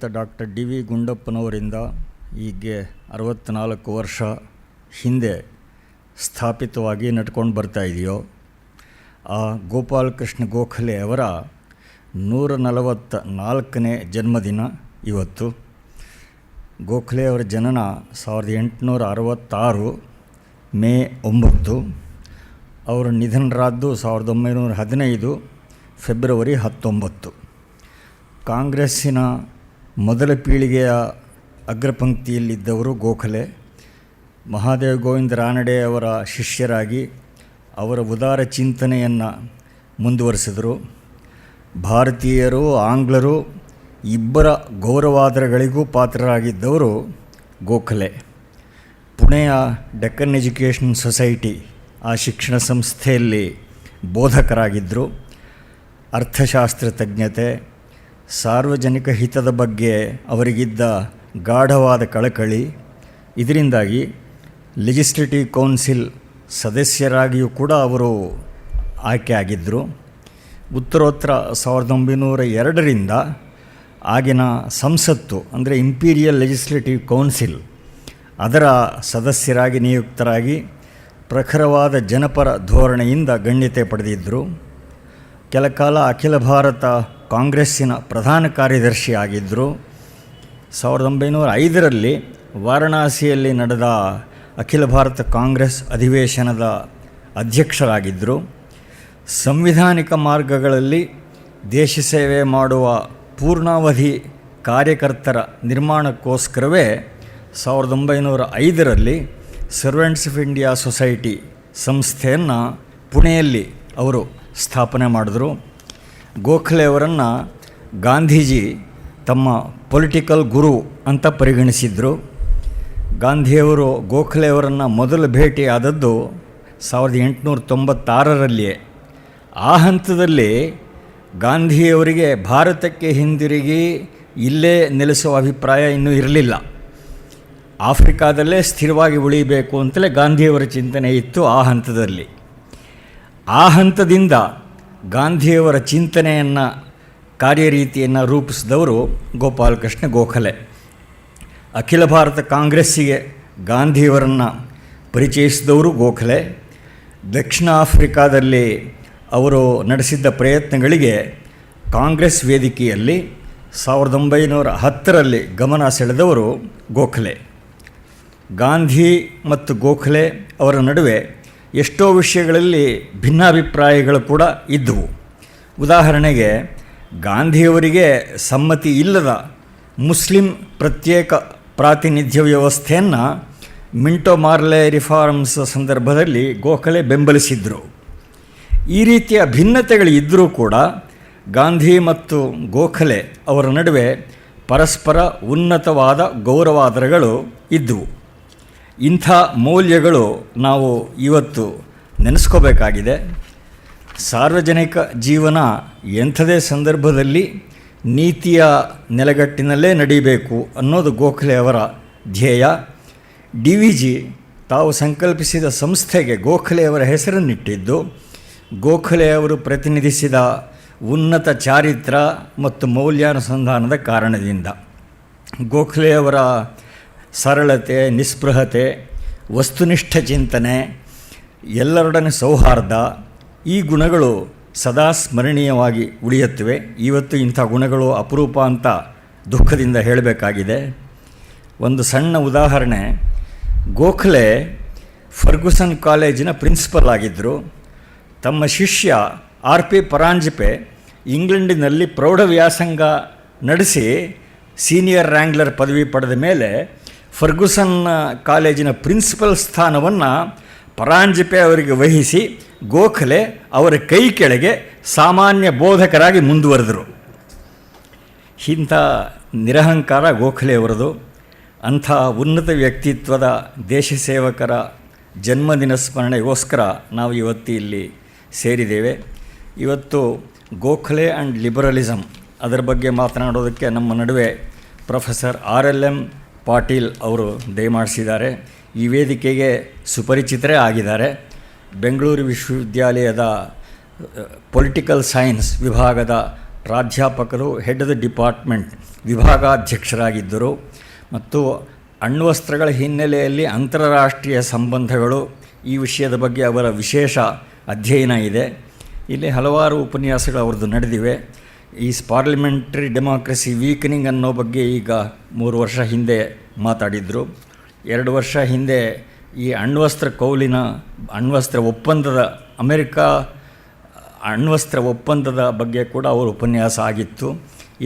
ಶ್ರೀಯುತ doctor D V ಗುಂಡಪ್ಪನವರಿಂದ ಹೀಗೆ 64 ವರ್ಷ ಹಿಂದೆ ಸ್ಥಾಪಿತವಾಗಿ ನಡ್ಕೊಂಡು ಬರ್ತಾ ಇದೆಯೋ ಆ ಗೋಪಾಲಕೃಷ್ಣ ಗೋಖಲೆ ಅವರ 144ನೇ ಜನ್ಮದಿನ ಇವತ್ತು. ಗೋಖಲೆ ಅವರ ಜನನ 1866 ಮೇ 9. ಅವರು ನಿಧನರಾದ್ದು 1915 ಫೆಬ್ರವರಿ 19. ಕಾಂಗ್ರೆಸ್ಸಿನ ಮೊದಲ ಪೀಳಿಗೆಯ ಅಗ್ರಪಂಕ್ತಿಯಲ್ಲಿದ್ದವರು ಗೋಖಲೆ. ಮಹಾದೇವ ಗೋವಿಂದ ರಾನಡೆ ಅವರ ಶಿಷ್ಯರಾಗಿ ಅವರ ಉದಾರ ಚಿಂತನೆಯನ್ನು ಮುಂದುವರಿಸಿದರು. ಭಾರತೀಯರು ಆಂಗ್ಲರು ಇಬ್ಬರ ಗೌರವಾದರಗಳಿಗೂ ಪಾತ್ರರಾಗಿದ್ದವರು ಗೋಖಲೆ. ಪುಣೆಯ ಡೆಕ್ಕನ್ ಎಜುಕೇಷನ್ ಸೊಸೈಟಿ ಆ ಶಿಕ್ಷಣ ಸಂಸ್ಥೆಯಲ್ಲಿ ಬೋಧಕರಾಗಿದ್ದರು. ಅರ್ಥಶಾಸ್ತ್ರ ತಜ್ಞತೆ, ಸಾರ್ವಜನಿಕ ಹಿತದ ಬಗ್ಗೆ ಅವರಿಗಿದ್ದ ಗಾಢವಾದ ಕಳಕಳಿ, ಇದರಿಂದಾಗಿ ಲೆಜಿಸ್ಲೇಟಿವ್ ಕೌನ್ಸಿಲ್ ಸದಸ್ಯರಾಗಿಯೂ ಕೂಡ ಅವರು ಆಯ್ಕೆಯಾಗಿದ್ದರು. ಉತ್ತರೋತ್ತರ 1902ರಿಂದ ಆಗಿನ ಸಂಸತ್ತು ಅಂದರೆ ಇಂಪೀರಿಯಲ್ ಲೆಜಿಸ್ಲೇಟಿವ್ ಕೌನ್ಸಿಲ್ ಅದರ ಸದಸ್ಯರಾಗಿ ನಿಯುಕ್ತರಾಗಿ ಪ್ರಖರವಾದ ಜನಪರ ಧೋರಣೆಯಿಂದ ಗಣ್ಯತೆ ಪಡೆದಿದ್ದರು. ಕೆಲಕಾಲ ಅಖಿಲ ಭಾರತ ಕಾಂಗ್ರೆಸ್ಸಿನ ಪ್ರಧಾನ ಕಾರ್ಯದರ್ಶಿ ಆಗಿದ್ದರು. 1905ರಲ್ಲಿ ವಾರಣಾಸಿಯಲ್ಲಿ ನಡೆದ ಅಖಿಲ ಭಾರತ ಕಾಂಗ್ರೆಸ್ ಅಧಿವೇಶನದ ಅಧ್ಯಕ್ಷರಾಗಿದ್ದರು. ಸಂವಿಧಾನಿಕ ಮಾರ್ಗಗಳಲ್ಲಿ ದೇಶ ಸೇವೆ ಮಾಡುವ ಪೂರ್ಣಾವಧಿ ಕಾರ್ಯಕರ್ತರ ನಿರ್ಮಾಣಕ್ಕೋಸ್ಕರವೇ 1905ರಲ್ಲಿ ಸರ್ವೆಂಟ್ಸ್ ಆಫ್ ಇಂಡಿಯಾ ಸೊಸೈಟಿ ಸಂಸ್ಥೆಯನ್ನು ಪುಣೆಯಲ್ಲಿ ಅವರು ಸ್ಥಾಪನೆ ಮಾಡಿದ್ರು. ಗೋಖಲೆ ಅವರನ್ನು ಗಾಂಧೀಜಿ ತಮ್ಮ ಪೊಲಿಟಿಕಲ್ ಗುರು ಅಂತ ಪರಿಗಣಿಸಿದರು. ಗಾಂಧಿಯವರು ಗೋಖಲೆ ಅವರನ್ನು ಮೊದಲು ಭೇಟಿಯಾದದ್ದು 1896ರಲ್ಲಿಯೇ. ಆ ಹಂತದಲ್ಲಿ ಗಾಂಧಿಯವರಿಗೆ ಭಾರತಕ್ಕೆ ಹಿಂದಿರುಗಿ ಇಲ್ಲೇ ನೆಲೆಸುವ ಅಭಿಪ್ರಾಯ ಇನ್ನೂ ಇರಲಿಲ್ಲ. ಆಫ್ರಿಕಾದಲ್ಲೇ ಸ್ಥಿರವಾಗಿ ಉಳಿಬೇಕು ಅಂತಲೇ ಗಾಂಧಿಯವರ ಚಿಂತನೆ ಇತ್ತು ಆ ಹಂತದಲ್ಲಿ. ಆ ಹಂತದಿಂದ ಗಾಂಧಿಯವರ ಚಿಂತನೆಯನ್ನು ಕಾರ್ಯರೀತಿಯನ್ನು ರೂಪಿಸಿದವರು ಗೋಪಾಲಕೃಷ್ಣ ಗೋಖಲೆ. ಅಖಿಲ ಭಾರತ ಕಾಂಗ್ರೆಸ್ಸಿಗೆ ಗಾಂಧಿಯವರನ್ನು ಪರಿಚಯಿಸಿದವರು ಗೋಖಲೆ. ದಕ್ಷಿಣ ಆಫ್ರಿಕಾದಲ್ಲಿ ಅವರು ನಡೆಸಿದ್ದ ಪ್ರಯತ್ನಗಳಿಗೆ ಕಾಂಗ್ರೆಸ್ ವೇದಿಕೆಯಲ್ಲಿ 1910ರಲ್ಲಿ ಗಮನ ಸೆಳೆದವರು ಗೋಖಲೆ. ಗಾಂಧಿ ಮತ್ತು ಗೋಖಲೆ ಅವರ ನಡುವೆ ಎಷ್ಟೋ ವಿಷಯಗಳಲ್ಲಿ ಭಿನ್ನಾಭಿಪ್ರಾಯಗಳು ಕೂಡ ಇದ್ದವು. ಉದಾಹರಣೆಗೆ ಗಾಂಧಿಯವರಿಗೆ ಸಮ್ಮತಿ ಇಲ್ಲದ ಮುಸ್ಲಿಂ ಪ್ರತ್ಯೇಕ ಪ್ರಾತಿನಿಧ್ಯ ವ್ಯವಸ್ಥೆಯನ್ನು ಮಿಂಟೋ ಮಾರ್ಲೆ ರಿಫಾರ್ಮ್ಸ್ ಸಂದರ್ಭದಲ್ಲಿ ಗೋಖಲೆ ಬೆಂಬಲಿಸಿದರು. ಈ ರೀತಿಯ ಭಿನ್ನತೆಗಳು ಇದ್ದರೂ ಕೂಡ ಗಾಂಧಿ ಮತ್ತು ಗೋಖಲೆ ಅವರ ನಡುವೆ ಪರಸ್ಪರ ಉನ್ನತವಾದ ಗೌರವಾದರಗಳು ಇದ್ದವು. ಇಂಥ ಮೌಲ್ಯಗಳು ನಾವು ಇವತ್ತು ನೆನೆಸ್ಕೋಬೇಕಾಗಿದೆ. ಸಾರ್ವಜನಿಕ ಜೀವನ ಎಂಥದೇ ಸಂದರ್ಭದಲ್ಲಿ ನೀತಿಯ ನೆಲೆಗಟ್ಟಿನಲ್ಲೇ ನಡೀಬೇಕು ಅನ್ನೋದು ಗೋಖಲೆ ಅವರ ಧ್ಯೇಯ. ಡಿ ವಿ ಜಿ ತಾವು ಸಂಕಲ್ಪಿಸಿದ ಸಂಸ್ಥೆಗೆ ಗೋಖಲೆಯವರ ಹೆಸರನ್ನಿಟ್ಟಿದ್ದು ಗೋಖಲೆ ಅವರು ಪ್ರತಿನಿಧಿಸಿದ ಉನ್ನತ ಚಾರಿತ್ರ ಮತ್ತು ಮೌಲ್ಯಾನುಸಂಧಾನದ ಕಾರಣದಿಂದ. ಗೋಖಲೆಯವರ ಸರಳತೆ, ನಿಸ್ಪೃಹತೆ, ವಸ್ತುನಿಷ್ಠ ಚಿಂತನೆ, ಎಲ್ಲರೊಡನೆ ಸೌಹಾರ್ದ, ಈ ಗುಣಗಳು ಸದಾ ಸ್ಮರಣೀಯವಾಗಿ ಉಳಿಯುತ್ತವೆ. ಇವತ್ತು ಇಂಥ ಗುಣಗಳು ಅಪರೂಪ ಅಂತ ದುಃಖದಿಂದ ಹೇಳಬೇಕಾಗಿದೆ. ಒಂದು ಸಣ್ಣ ಉದಾಹರಣೆ, ಗೋಖಲೆ ಫರ್ಗುಸನ್ ಕಾಲೇಜಿನ ಪ್ರಿನ್ಸಿಪಲ್ ಆಗಿದ್ದರು. ತಮ್ಮ ಶಿಷ್ಯ ಆರ್ ಪಿ ಪರಾಂಜಿಪೆ ಇಂಗ್ಲೆಂಡಿನಲ್ಲಿ ಪ್ರೌಢ ವ್ಯಾಸಂಗ ನಡೆಸಿ ಸೀನಿಯರ್ ರ್ಯಾಂಗ್ಲರ್ ಪದವಿ ಪಡೆದ ಮೇಲೆ ಫರ್ಗುಸನ್ ಕಾಲೇಜಿನ ಪ್ರಿನ್ಸಿಪಲ್ ಸ್ಥಾನವನ್ನು ಪರಾಂಜಿಪೆ ಅವರಿಗೆ ವಹಿಸಿ ಗೋಖಲೆ ಅವರ ಕೈ ಕೆಳಗೆ ಸಾಮಾನ್ಯ ಬೋಧಕರಾಗಿ ಮುಂದುವರೆದರು. ಇಂಥ ನಿರಹಂಕಾರ ಗೋಖಲೆಯವರದು. ಅಂಥ ಉನ್ನತ ವ್ಯಕ್ತಿತ್ವದ ದೇಶ ಸೇವಕರ ಜನ್ಮದಿನ ಸ್ಮರಣೆಗೋಸ್ಕರ ನಾವು ಇವತ್ತು ಇಲ್ಲಿ ಸೇರಿದ್ದೇವೆ. ಇವತ್ತು ಗೋಖಲೆ ಆ್ಯಂಡ್ ಲಿಬರಲಿಸಮ್ ಅದರ ಬಗ್ಗೆ ಮಾತನಾಡೋದಕ್ಕೆ ನಮ್ಮ ನಡುವೆ ಪ್ರೊಫೆಸರ್ RLM ಪಾಟೀಲ್ ಅವರು ದಯಮಾಡಿಸಿದ್ದಾರೆ. ಈ ವೇದಿಕೆಗೆ ಸುಪರಿಚಿತರೇ ಆಗಿದ್ದಾರೆ. ಬೆಂಗಳೂರು ವಿಶ್ವವಿದ್ಯಾಲಯದ ಪೊಲಿಟಿಕಲ್ ಸೈನ್ಸ್ ವಿಭಾಗದ ಪ್ರಾಧ್ಯಾಪಕರು, ಹೆಡ್ ಆಫ್ ದ ಡಿಪಾರ್ಟ್ಮೆಂಟ್ ವಿಭಾಗಾಧ್ಯಕ್ಷರಾಗಿದ್ದರು. ಮತ್ತು ಅಣ್ವಸ್ತ್ರಗಳ ಹಿನ್ನೆಲೆಯಲ್ಲಿ ಅಂತಾರಾಷ್ಟ್ರೀಯ ಸಂಬಂಧಗಳು ಈ ವಿಷಯದ ಬಗ್ಗೆ ಅವರ ವಿಶೇಷ ಅಧ್ಯಯನ ಇದೆ. ಇಲ್ಲಿ ಹಲವಾರು ಉಪನ್ಯಾಸಗಳು ಅವ್ರದ್ದು ನಡೆದಿವೆ. ಈ ಪಾರ್ಲಿಮೆಂಟ್ರಿ ಡೆಮಾಕ್ರಸಿ ವೀಕನಿಂಗ್ ಅನ್ನೋ ಬಗ್ಗೆ ಈಗ 3 ವರ್ಷ ಹಿಂದೆ ಮಾತಾಡಿದರು. 2 ವರ್ಷ ಹಿಂದೆ ಈ ಅಣ್ವಸ್ತ್ರ ಒಪ್ಪಂದದ ಅಮೆರಿಕಾ ಅಣ್ವಸ್ತ್ರ ಒಪ್ಪಂದದ ಬಗ್ಗೆ ಕೂಡ ಅವರ ಉಪನ್ಯಾಸ ಆಗಿತ್ತು.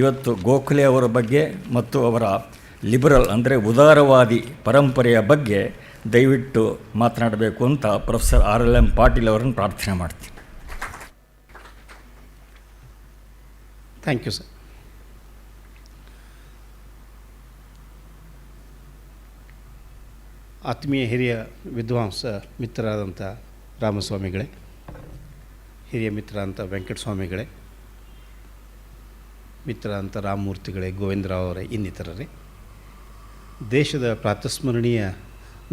ಇವತ್ತು ಗೋಖಲೆ ಅವರ ಬಗ್ಗೆ ಮತ್ತು ಅವರ ಲಿಬರಲ್ ಅಂದರೆ ಉದಾರವಾದಿ ಪರಂಪರೆಯ ಬಗ್ಗೆ ದಯವಿಟ್ಟು ಮಾತನಾಡಬೇಕು ಅಂತ ಪ್ರೊಫೆಸರ್ RLM ಪಾಟೀಲ್ ಅವರನ್ನು ಪ್ರಾರ್ಥನೆ ಮಾಡ್ತೀನಿ. Thank you sir. ಆತ್ಮೀಯ ಹಿರಿಯ ವಿದ್ವಾಂಸ ಮಿತ್ರರಾದಂಥ ರಾಮಸ್ವಾಮಿಗಳೇ, ಹಿರಿಯ ಮಿತ್ರ ಅಂತ ವೆಂಕಟಸ್ವಾಮಿಗಳೇ, ಮಿತ್ರ ಅಂತ ರಾಮಮೂರ್ತಿಗಳೇ, ಗೋವಿಂದರಾವ್ ಅವರೇ, ಇನ್ನಿತರರೇ, ದೇಶದ ಪ್ರಾತಸ್ಮರಣೀಯ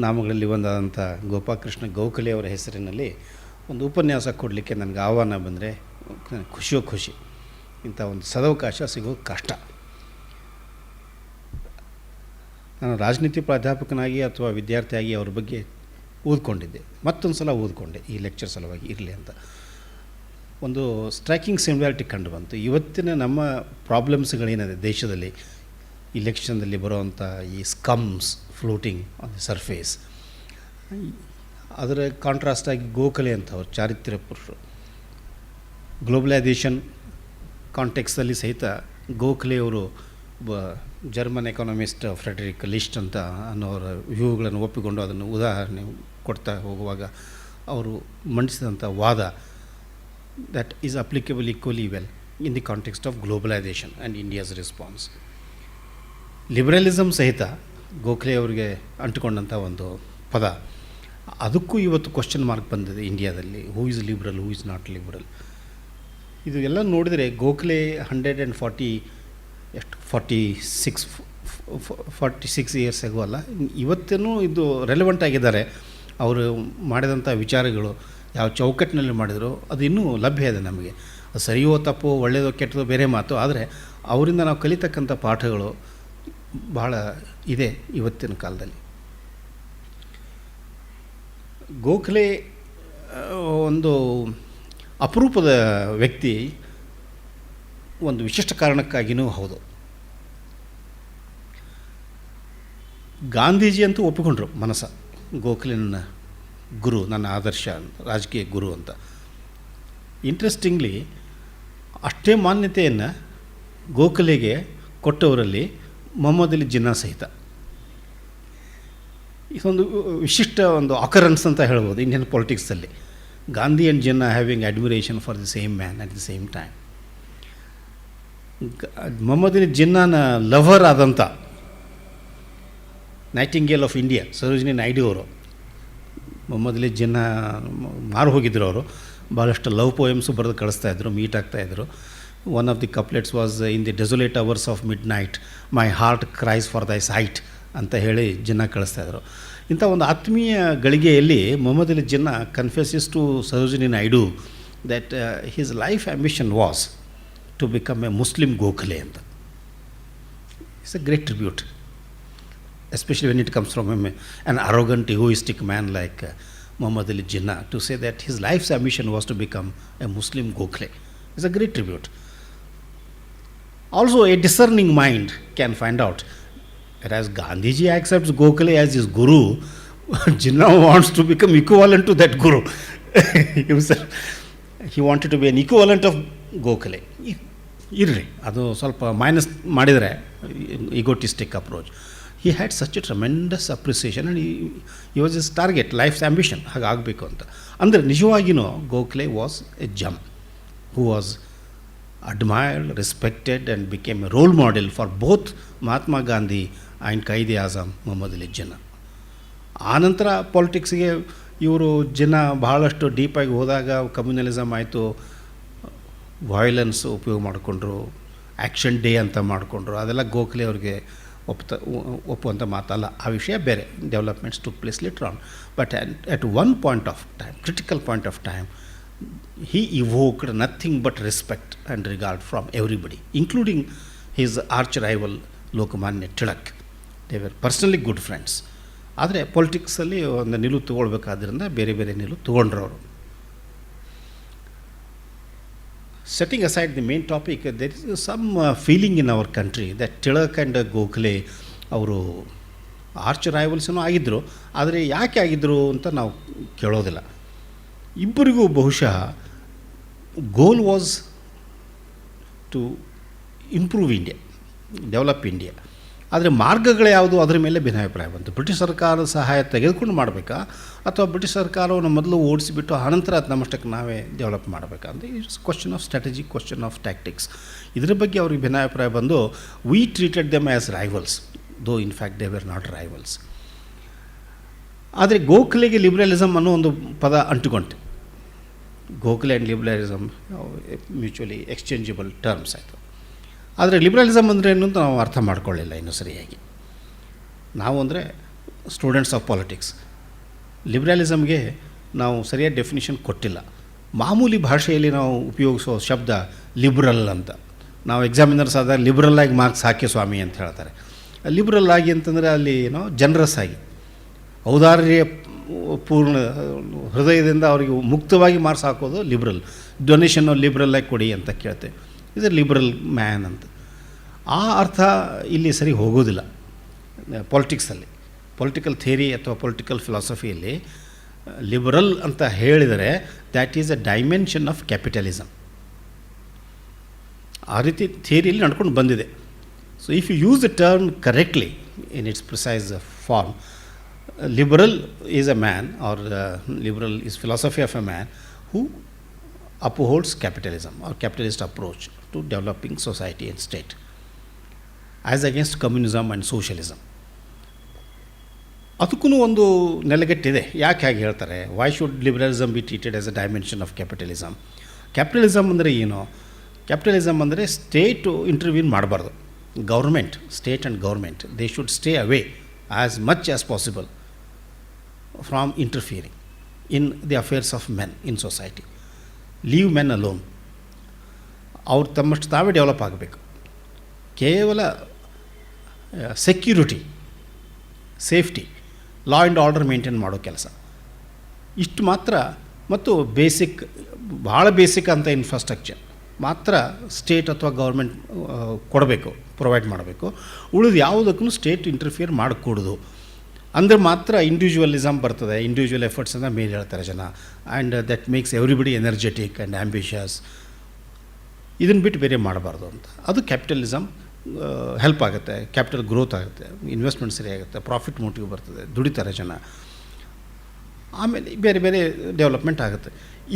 ನಾಮಗಳಲ್ಲಿ ಒಂದಾದಂಥ ಗೋಪಾಲಕೃಷ್ಣ ಗೋಖಲೆ ಅವರ ಹೆಸರಿನಲ್ಲಿ ಒಂದು ಉಪನ್ಯಾಸ ಕೊಡಲಿಕ್ಕೆ ನನಗೆ ಆಹ್ವಾನ ಬಂದರೆ ಖುಷಿಯೋ ಖುಷಿ. ಇಂಥ ಒಂದು ಸದವಕಾಶ ಸಿಗೋದು ಕಷ್ಟ. ನಾನು ರಾಜನೀತಿ ಪ್ರಾಧ್ಯಾಪಕನಾಗಿ ಅಥವಾ ವಿದ್ಯಾರ್ಥಿಯಾಗಿ ಅವ್ರ ಬಗ್ಗೆ ಓದ್ಕೊಂಡಿದ್ದೆ, ಮತ್ತೊಂದು ಸಲ ಓದ್ಕೊಂಡೆ ಈ ಲೆಕ್ಚರ್ ಸಲುವಾಗಿ ಇರಲಿ ಅಂತ. ಒಂದು ಸ್ಟ್ರೈಕಿಂಗ್ ಸಿಮಿಲಾರಿಟಿ ಕಂಡು ಬಂತು. ಇವತ್ತಿನ ನಮ್ಮ ಪ್ರಾಬ್ಲಮ್ಸ್ಗಳೇನಿದೆ ದೇಶದಲ್ಲಿ, ಇಲೆಕ್ಷನ್ದಲ್ಲಿ ಬರುವಂಥ ಈ ಸ್ಕಮ್ಸ್ ಫ್ಲೋಟಿಂಗ್ ಆನ್ ದಿ ಸರ್ಫೇಸ್, ಅದರ ಕಾಂಟ್ರಾಸ್ಟಾಗಿ ಗೋಖಲೆ ಅಂತವ್ರು ಚಾರಿತ್ರ್ಯ ಪುರುಷರು. ಗ್ಲೋಬಲೈಸೇಷನ್ ಕಾಂಟೆಕ್ಸ್ದಲ್ಲಿ ಸಹಿತ ಗೋಖಲೆಯವರು ಜರ್ಮನ್ ಎಕಾನಮಿಸ್ಟ್ ಫ್ರೆಡರಿಕ್ ಲಿಸ್ಟ್ ಅಂತ ಅನ್ನೋರ ವ್ಯೂಗಳನ್ನು ಒಪ್ಪಿಕೊಂಡು ಅದನ್ನು ಉದಾಹರಣೆ ಕೊಡ್ತಾ ಹೋಗುವಾಗ ಅವರು ಮಂಡಿಸಿದಂಥ ವಾದ that is applicable equally well in the context of globalization and India's response. Liberalism ಸಹಿತ ಗೋಖಲೆ ಅವರಿಗೆ ಅಂಟಿಕೊಂಡಂಥ ಒಂದು ಪದ, ಅದಕ್ಕೂ ಇವತ್ತು ಕ್ವಶನ್ ಮಾರ್ಕ್ ಬಂದಿದೆ ಇಂಡಿಯಾದಲ್ಲಿ. Who is liberal, who is not liberal. ಇದು ಎಲ್ಲ ನೋಡಿದರೆ ಗೋಖಲೆ 46 ಇಯರ್ಸ್ ಆಗೋ ಅಲ್ಲ, ಇವತ್ತೇನೂ ಇದು ರೆಲೆವೆಂಟ್ ಆಗಿದ್ದಾರೆ. ಅವರು ಮಾಡಿದಂಥ ವಿಚಾರಗಳು ಯಾವ ಚೌಕಟ್ಟಿನಲ್ಲಿ ಮಾಡಿದ್ರು ಅದು ಇನ್ನೂ ಲಭ್ಯ ಇದೆ ನಮಗೆ. ಅದು ಸರಿಯೋ ತಪ್ಪೋ ಒಳ್ಳೆಯದೋ ಕೆಟ್ಟದೋ ಬೇರೆ ಮಾತು, ಆದರೆ ಅವರಿಂದ ನಾವು ಕಲಿತಕ್ಕಂಥ ಪಾಠಗಳು ಬಹಳ ಇದೆ ಇವತ್ತಿನ ಕಾಲದಲ್ಲಿ. ಗೋಖಲೆ ಒಂದು ಅಪರೂಪದ ವ್ಯಕ್ತಿ, ಒಂದು ವಿಶಿಷ್ಟ ಕಾರಣಕ್ಕಾಗಿಯೂ ಹೌದು. ಗಾಂಧೀಜಿ ಅಂತೂ ಒಪ್ಪಿಕೊಂಡ್ರು ಮನಸ್ಸ, ಗೋಖಲೆ ನನ್ನ ಗುರು, ನನ್ನ ಆದರ್ಶ, ರಾಜಕೀಯ ಗುರು ಅಂತ. ಇಂಟ್ರೆಸ್ಟಿಂಗ್ಲಿ ಅಷ್ಟೇ ಮಾನ್ಯತೆಯನ್ನು ಗೋಖಲೆಗೆ ಕೊಟ್ಟವರಲ್ಲಿ ಮೊಹಮ್ಮದ್ ಅಲಿ ಜಿನ್ನಾ ಸಹಿತ. ಇದೊಂದು ವಿಶಿಷ್ಟ ಒಂದು ಅಕರೆನ್ಸ್ ಅಂತ ಹೇಳ್ಬೋದು ಇಂಡಿಯನ್ ಪೊಲಿಟಿಕ್ಸಲ್ಲಿ. Gandhi and Jinnah having admiration for the same man at the same time. Mohammad Ali ಜಿನ್ನಾನ ಲವರ್ ಆದಂಥ nightingale of India Sarojini Naidu ಅವರು, ಮೊಹಮ್ಮದ್ ಅಲಿ ಜಿನ್ನಾ ಮಾರು ಹೋಗಿದ್ದರು. ಅವರು ಭಾಳಷ್ಟು ಲವ್ ಪೋಯಮ್ಸು ಬರೆದು ಕಳಿಸ್ತಾಯಿದ್ರು, ಮೀಟ್ ಆಗ್ತಾಯಿದ್ರು. One of the couplets was in the desolate hours of midnight my heart cries for thy sight ಅಂತ ಹೇಳಿ ಜಿನ್ನಾ ಕಳಿಸ್ತಾಯಿದ್ರು. ಇಂಥ ಒಂದು ಆತ್ಮೀಯ ಗಳಿಗೆಯಲ್ಲಿ Mohammad Ali Jinnah confesses to Sarojini Naidu that his life ambition was to become a Muslim Gokhale ಅಂತ. It's a great tribute, especially when it comes from an arrogant, egoistic man like Muhammad Ali Jinnah, to say that his life's ambition was to become a Muslim Gokhale. It's a great tribute. Also, a discerning mind can find out, whereas Gandhiji accepts Gokhale as his guru, Jinnah wants to become equivalent to that guru. He wanted to be an equivalent of Gokhale. ಇರ್ರಿ, ಅದು ಸ್ವಲ್ಪ minus ಮಾಡಿದರೆ ಈಗೋಟಿಸ್ಟಿಕ್ approach. He had such a tremendous appreciation and he was his target, life's ambition, ಹಾಗಾಗಬೇಕು ಅಂತ. ಅಂದರೆ ನಿಜವಾಗಿಯೂ Gokhale was A gym who was admired, respected and became a role model for both Mahatma Gandhi and Quaid-e-Azam Muhammad Ali Jinnah. ಆನಂತರ ಪಾಲಿಟಿಕ್ಸ್ಗೆ ಇವರು ಜಿನ್ನಾ ಬಹಳಷ್ಟು ಡೀಪಾಗಿ ಹೋದಾಗ communalism ಆಯಿತು, violence ಉಪಯೋಗ ಮಾಡಿಕೊಂಡ್ರು, ಆ್ಯಕ್ಷನ್ ಡೇ ಅಂತ ಮಾಡಿಕೊಂಡ್ರು. ಅದೆಲ್ಲ ಗೋಖಲೆ ಅವ್ರಿಗೆ ಒಪ್ಪುವಂಥ ಮಾತಲ್ಲ. ಆ ವಿಷಯ ಬೇರೆ. Developments took place later on. But at one point of time, critical point of time, he evoked nothing but respect and regard from everybody, including his arch rival Lokmanya Tilak. They were personally good friends. ಆದರೆ ಪೊಲಿಟಿಕ್ಸಲ್ಲಿ ಒಂದು ನಿಲುವು ತೊಗೊಳ್ಬೇಕಾದ್ರಿಂದ ಬೇರೆ ಬೇರೆ ನಿಲುವು ತೊಗೊಂಡ್ರು ಅವರು. Setting aside the main topic, there is some feeling in our country that Tilak and Gokhale ಅವರು arch ರೈವಲ್ಸೂ ಆಗಿದ್ದರು. ಆದರೆ ಯಾಕೆ ಆಗಿದ್ದರು ಅಂತ ನಾವು ಕೇಳೋದಿಲ್ಲ. ಇಬ್ಬರಿಗೂ ಬಹುಶಃ goal was to improve India, develop India. ಆದರೆ ಮಾರ್ಗಗಳು ಯಾವುದು ಅದರ ಮೇಲೆ ಭಿನ್ನಾಭಿಪ್ರಾಯ ಬಂತು. ಬ್ರಿಟಿಷ್ ಸರ್ಕಾರದ ಸಹಾಯ ತೆಗೆದುಕೊಂಡು ಮಾಡಬೇಕಾ ಅಥವಾ ಬ್ರಿಟಿಷ್ ಸರ್ಕಾರವನ್ನು ಮೊದಲು ಓಡಿಸಿಬಿಟ್ಟು ಅನಂತರ ಅದು ನಮ್ಮಷ್ಟಕ್ಕೆ ನಾವೇ ಡೆವಲಪ್ ಮಾಡಬೇಕಾ ಅಂತ. It's question of strategy, question of tactics. ಇದರ ಬಗ್ಗೆ ಅವ್ರಿಗೆ ಭಿನ್ನಾಭಿಪ್ರಾಯ ಬಂದು we treated them as rivals, though in fact they were not rivals. ಆದರೆ ಗೋಖಲೆಗೆ ಲಿಬ್ರಲಿಸಮ್ ಅನ್ನೋ ಒಂದು ಪದ ಅಂಟುಕೊಂಡೆ. Gokhale and liberalism mutually exchangeable terms ಆಯಿತು. ಆದರೆ ಲಿಬ್ರಲಿಸಮ್ ಅಂದರೆ ಏನು ಅಂತ ನಾವು ಅರ್ಥ ಮಾಡ್ಕೊಳ್ಳಿಲ್ಲ ಇನ್ನೂ ಸರಿಯಾಗಿ. ನಾವು ಅಂದರೆ ಸ್ಟೂಡೆಂಟ್ಸ್ ಆಫ್ ಪಾಲಿಟಿಕ್ಸ್. ಲಿಬ್ರಲಿಸಮ್ಗೆ ನಾವು ಸರಿಯಾದ ಡೆಫಿನಿಷನ್ ಕೊಟ್ಟಿಲ್ಲ. ಮಾಮೂಲಿ ಭಾಷೆಯಲ್ಲಿ ನಾವು ಉಪಯೋಗಿಸೋ ಶಬ್ದ ಲಿಬ್ರಲ್ ಅಂತ. ನಾವು ಎಕ್ಸಾಮಿನರ್ಸ್ ಆದಾಗ ಲಿಬ್ರಲ್ ಆಗಿ ಮಾರ್ಕ್ಸ್ ಹಾಕಿ ಸ್ವಾಮಿ ಅಂತ ಹೇಳ್ತಾರೆ. ಲಿಬ್ರಲ್ ಆಗಿ ಅಂತಂದರೆ ಅಲ್ಲಿ ಏನೋ ಜನರಸ್ ಆಗಿ, ಔದಾರ್ಯ ಪೂರ್ಣ ಹೃದಯದಿಂದ ಅವರಿಗೆ ಮುಕ್ತವಾಗಿ ಮಾರ್ಕ್ಸ್ ಹಾಕೋದು ಲಿಬ್ರಲ್. ಡೊನೇಷನ್ನು ಲಿಬ್ರಲ್ಲಾಗಿ ಕೊಡಿ ಅಂತ ಕೇಳ್ತೇವೆ. ಇದು ಲಿಬ್ರಲ್ ಮ್ಯಾನ್ ಅಂತ. ಆ ಅರ್ಥ ಇಲ್ಲಿ ಸರಿ ಹೋಗೋದಿಲ್ಲ ಪಾಲಿಟಿಕ್ಸಲ್ಲಿ. ಪೊಲಿಟಿಕಲ್ ಥಿಯರಿ ಅಥವಾ ಪೊಲಿಟಿಕಲ್ ಫಿಲಾಸಫಿಯಲ್ಲಿ ಲಿಬರಲ್ ಅಂತ ಹೇಳಿದರೆ that is a dimension of capitalism. ಆ ರೀತಿ ಥಿಯರಿಯಲ್ಲಿ ನಡ್ಕೊಂಡು ಬಂದಿದೆ. So if you use the term correctly in its precise form, liberal is a man or liberal is philosophy of a man who upholds capitalism or capitalist approach to developing society and state as against communism and socialism. ಅದಕ್ಕೂ ಒಂದು ನೆಲೆಗಟ್ಟಿದೆ. ಯಾಕೆ ಹಾಗೆ ಹೇಳ್ತಾರೆ? Why should liberalism be treated as a dimension of capitalism? Capitalism ಅಂದರೆ ಏನು? Capitalism ಅಂದರೆ state intervene ಮಾಡಬಾರ್ದು. Government, state and government, they should stay away as much as possible from interfering in the affairs of men in society. Leave men alone. ಅವ್ರು ತಮ್ಮಷ್ಟು ತಾವೇ develop ಆಗಬೇಕು. ಕೇವಲ security, safety, law and order maintain ಮಾಡೋ ಕೆಲಸ ಇಷ್ಟು ಮಾತ್ರ, ಮತ್ತು ಬೇಸಿಕ್, ಭಾಳ ಬೇಸಿಕ್ ಅಂತ ಇನ್ಫ್ರಾಸ್ಟ್ರಕ್ಚರ್ ಮಾತ್ರ ಸ್ಟೇಟ್ ಅಥವಾ ಗೌರ್ಮೆಂಟ್ ಕೊಡಬೇಕು, ಪ್ರೊವೈಡ್ ಮಾಡಬೇಕು. ಉಳಿದು ಯಾವುದಕ್ಕೂ ಸ್ಟೇಟ್ ಇಂಟರ್ಫಿಯರ್ ಮಾಡಿಕೊಡೋದು. ಅಂದರೆ ಮಾತ್ರ ಇಂಡಿವಿಜುವಲಿಸಮ್ ಬರ್ತದೆ. ಇಂಡಿವಿಜುವಲ್ ಎಫರ್ಟ್ಸ್ ಅಂತ ಮೇಲೆ ಹೇಳ್ತಾರೆ ಜನ. And that makes everybody energetic and ambitious. ಇದನ್ನು ಬಿಟ್ಟು ಬೇರೆ ಮಾಡಬಾರ್ದು ಅಂತ. ಅದು ಕ್ಯಾಪಿಟಲಿಸಮ್ ಹೆಲ್ಪ್ ಆಗುತ್ತೆ. ಕ್ಯಾಪಿಟಲ್ ಗ್ರೋತ್ ಆಗುತ್ತೆ, ಇನ್ವೆಸ್ಟ್ಮೆಂಟ್ ಸರಿಯಾಗುತ್ತೆ, ಪ್ರಾಫಿಟ್ ಮೋಟಿವ್ ಬರ್ತದೆ, ದುಡಿತಾರೆ ಜನ, ಆಮೇಲೆ ಬೇರೆ ಬೇರೆ ಡೆವಲಪ್ಮೆಂಟ್ ಆಗುತ್ತೆ.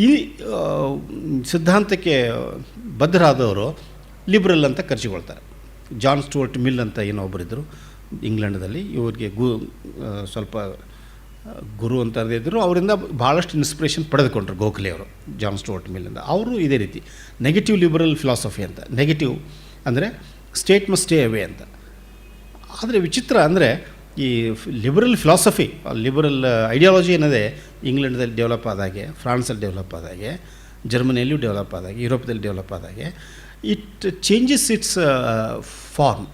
ಈ ಸಿದ್ಧಾಂತಕ್ಕೆ ಬದ್ಧರಾದವರು ಲಿಬ್ರಲ್ ಅಂತ ಕರೆಸಿಕೊಳ್ತಾರೆ. ಜಾನ್ ಸ್ಟುವರ್ಟ್ ಮಿಲ್ ಅಂತ ಏನೋ ಒಬ್ಬರಿದ್ದರು ಇಂಗ್ಲೆಂಡದಲ್ಲಿ. ಇವರಿಗೆ ಸ್ವಲ್ಪ ಗುರು ಅಂತ ಇದ್ದರು. ಅವರಿಂದ ಭಾಳಷ್ಟು ಇನ್ಸ್ಪಿರೇಷನ್ ಪಡೆದುಕೊಂಡ್ರು ಗೋಖಲೆ ಅವರು, ಜಾನ್ ಸ್ಟುವರ್ಟ್ ಮಿಲ್ಲಿಂದ. ಅವರು ಇದೇ ರೀತಿ ನೆಗೆಟಿವ್ ಲಿಬರಲ್ ಫಿಲಾಸಫಿ ಅಂತ. ನೆಗೆಟಿವ್ ಅಂದರೆ ಸ್ಟೇಟ್ ಮಸ್ಟ್ ಸ್ಟೇ ಅವೇ ಅಂತ. ಆದರೆ ವಿಚಿತ್ರ ಅಂದರೆ ಈ ಲಿಬರಲ್ ಫಿಲಾಸಫಿ, ಲಿಬರಲ್ ಐಡಿಯಾಲಜಿ ಏನದೇ ಇಂಗ್ಲೆಂಡದಲ್ಲಿ ಡೆವಲಪ್ ಆದಾಗೆ, ಫ್ರಾನ್ಸಲ್ಲಿ ಡೆವಲಪ್ ಆದಾಗೆ, ಜರ್ಮನಿಯಲ್ಲೂ ಡೆವಲಪ್ ಆದಾಗೆ, ಯುರೋಪ್ದಲ್ಲಿ ಡೆವಲಪ್ ಆದಾಗೆ, ಇಟ್ ಚೇಂಜಸ್ ಇಟ್ಸ್ ಫಾರ್ಮ್.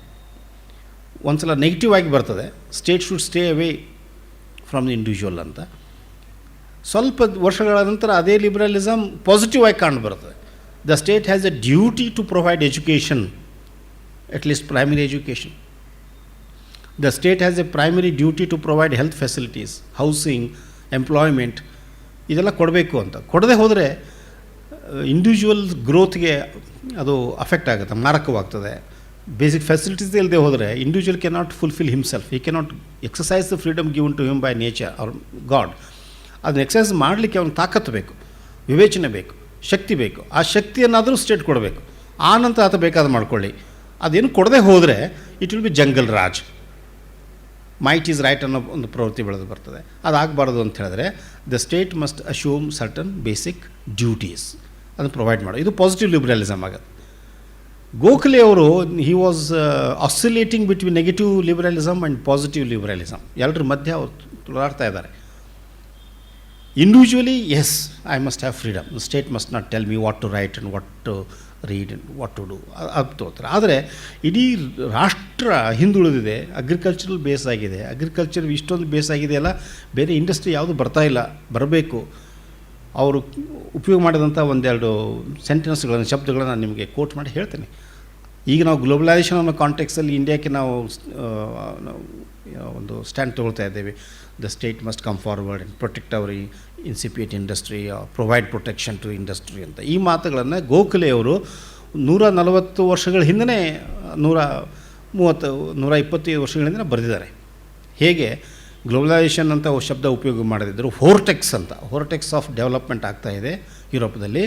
ಒಂದು ಸಲ ನೆಗೆಟಿವ್ ಆಗಿ ಬರ್ತದೆ, state should stay away from the individual ಅಂತ. ಸ್ವಲ್ಪ ವರ್ಷಗಳ ನಂತರ ಅದೇ ಲಿಬರಲಿಸಮ್ ಪಾಸಿಟಿವ್ ಆಗಿ ಕಾಣ್ ಬರ್ತದೆ. The state has a duty to provide education, at least primary education. The state has a primary duty to provide health facilities, housing, employment, ಇದೆಲ್ಲ ಕೊಡಬೇಕು ಅಂತ. ಕೊಡದೆ ಹೋದರೆ ಇಂಡಿವಿಜುವಲ್ ಗ್ರೋತ್ಗೆ ಅದು ಅಫೆಕ್ಟ್ ಆಗುತ್ತೆ, ಮಾರಕವಾಗ್ತದೆ. ಬೇಸಿಕ್ ಫೆಸಿಲಿಟೀಸ್ ಇಲ್ಲದೆ ಹೋದರೆ individual cannot fulfil himself. He cannot exercise the freedom given to him by nature or god. ಅದನ್ನ ಎಕ್ಸಸೈಸ್ ಮಾಡಲಿಕ್ಕೆ ಅವ್ನಿಗೆ ತಾಕತ್ತು ಬೇಕು, ವಿವೇಚನೆ ಬೇಕು, ಶಕ್ತಿ ಬೇಕು. ಆ ಶಕ್ತಿಯನ್ನಾದರೂ ಸ್ಟೇಟ್ ಕೊಡಬೇಕು. ಆ ನಂತರ ಆತ ಬೇಕಾದ ಮಾಡ್ಕೊಳ್ಳಿ. ಅದೇನು ಕೊಡದೆ ಹೋದರೆ it will be jungle raj, might is right ಅನ್ನೋ ಒಂದು ಪ್ರವೃತ್ತಿ ಬೆಳೆದು ಬರ್ತದೆ. ಅದಾಗಬಾರ್ದು ಅಂತ ಹೇಳಿದ್ರೆ the state must assume certain basic duties, ಅದನ್ನು ಪ್ರೊವೈಡ್ ಮಾಡೋದು. ಇದು ಪಾಸಿಟಿವ್ ಲಿಬರಲಿಸಮ್ ಆಗುತ್ತೆ. ಗೋಖಲೆ ಅವರು he was oscillating between negative liberalism and positive liberalism. ಎಲ್ಲರ ಮಧ್ಯೆ ಅವರು ತುಳಾಡ್ತಾ ಇದ್ದಾರೆ. Individually as I must have freedom, state must not tell me what to write and what to read and what to do ಅದು ತಗೋತಾರೆ. ಆದರೆ ಇಡೀ ರಾಷ್ಟ್ರ ಹಿಂದುಳಿದಿದೆ, ಅಗ್ರಿಕಲ್ಚರಲ್ ಬೇಸ್ ಆಗಿದೆ. ಅಗ್ರಿಕಲ್ಚರ್ ಇಷ್ಟೊಂದು ಬೇಸ್ ಆಗಿದೆಯಲ್ಲ, ಬೇರೆ ಇಂಡಸ್ಟ್ರಿ ಯಾವುದು ಬರ್ತಾಯಿಲ್ಲ, ಬರಬೇಕು. ಅವರು ಉಪಯೋಗ ಮಾಡಿದಂಥ ಒಂದೆರಡು ಸೆಂಟೆನ್ಸ್ಗಳನ್ನು, ಶಬ್ದಗಳನ್ನು ನಾನು ನಿಮಗೆ ಕೋಟ್ ಮಾಡಿ ಹೇಳ್ತೇನೆ. ಈಗ ನಾವು ಗ್ಲೋಬಲೈಸೇಷನ್ ಅನ್ನೋ ಕಾಂಟೆಕ್ಸಲ್ಲಿ ಇಂಡಿಯಾಕ್ಕೆ ನಾವು ಒಂದು ಸ್ಟ್ಯಾಂಡ್ ತೊಗೊಳ್ತಾ ಇದ್ದೇವೆ. The state must come forward and protect our incipient industry, provide protection to industry ಅಂತ. ಈ ಮಾತುಗಳನ್ನು ಗೋಖಲೆಯವರು 140 ವರ್ಷಗಳ ಹಿಂದೆ, 125 ವರ್ಷಗಳ ಹಿಂದೆ ಬರೆದಿದ್ದಾರೆ. ಹೇಗೆ ಗ್ಲೋಬಲೈಸೇಷನ್ ಅಂತ ಶಬ್ದ ಉಪಯೋಗ ಮಾಡದಿದ್ದರು, ಹೋರ್ಟೆಕ್ಸ್ ಅಂತ, ಹೋರ್ಟೆಕ್ಸ್ ಆಫ್ ಡೆವಲಪ್ಮೆಂಟ್ ಆಗ್ತಾಯಿದೆ ಯುರೋಪ್ದಲ್ಲಿ.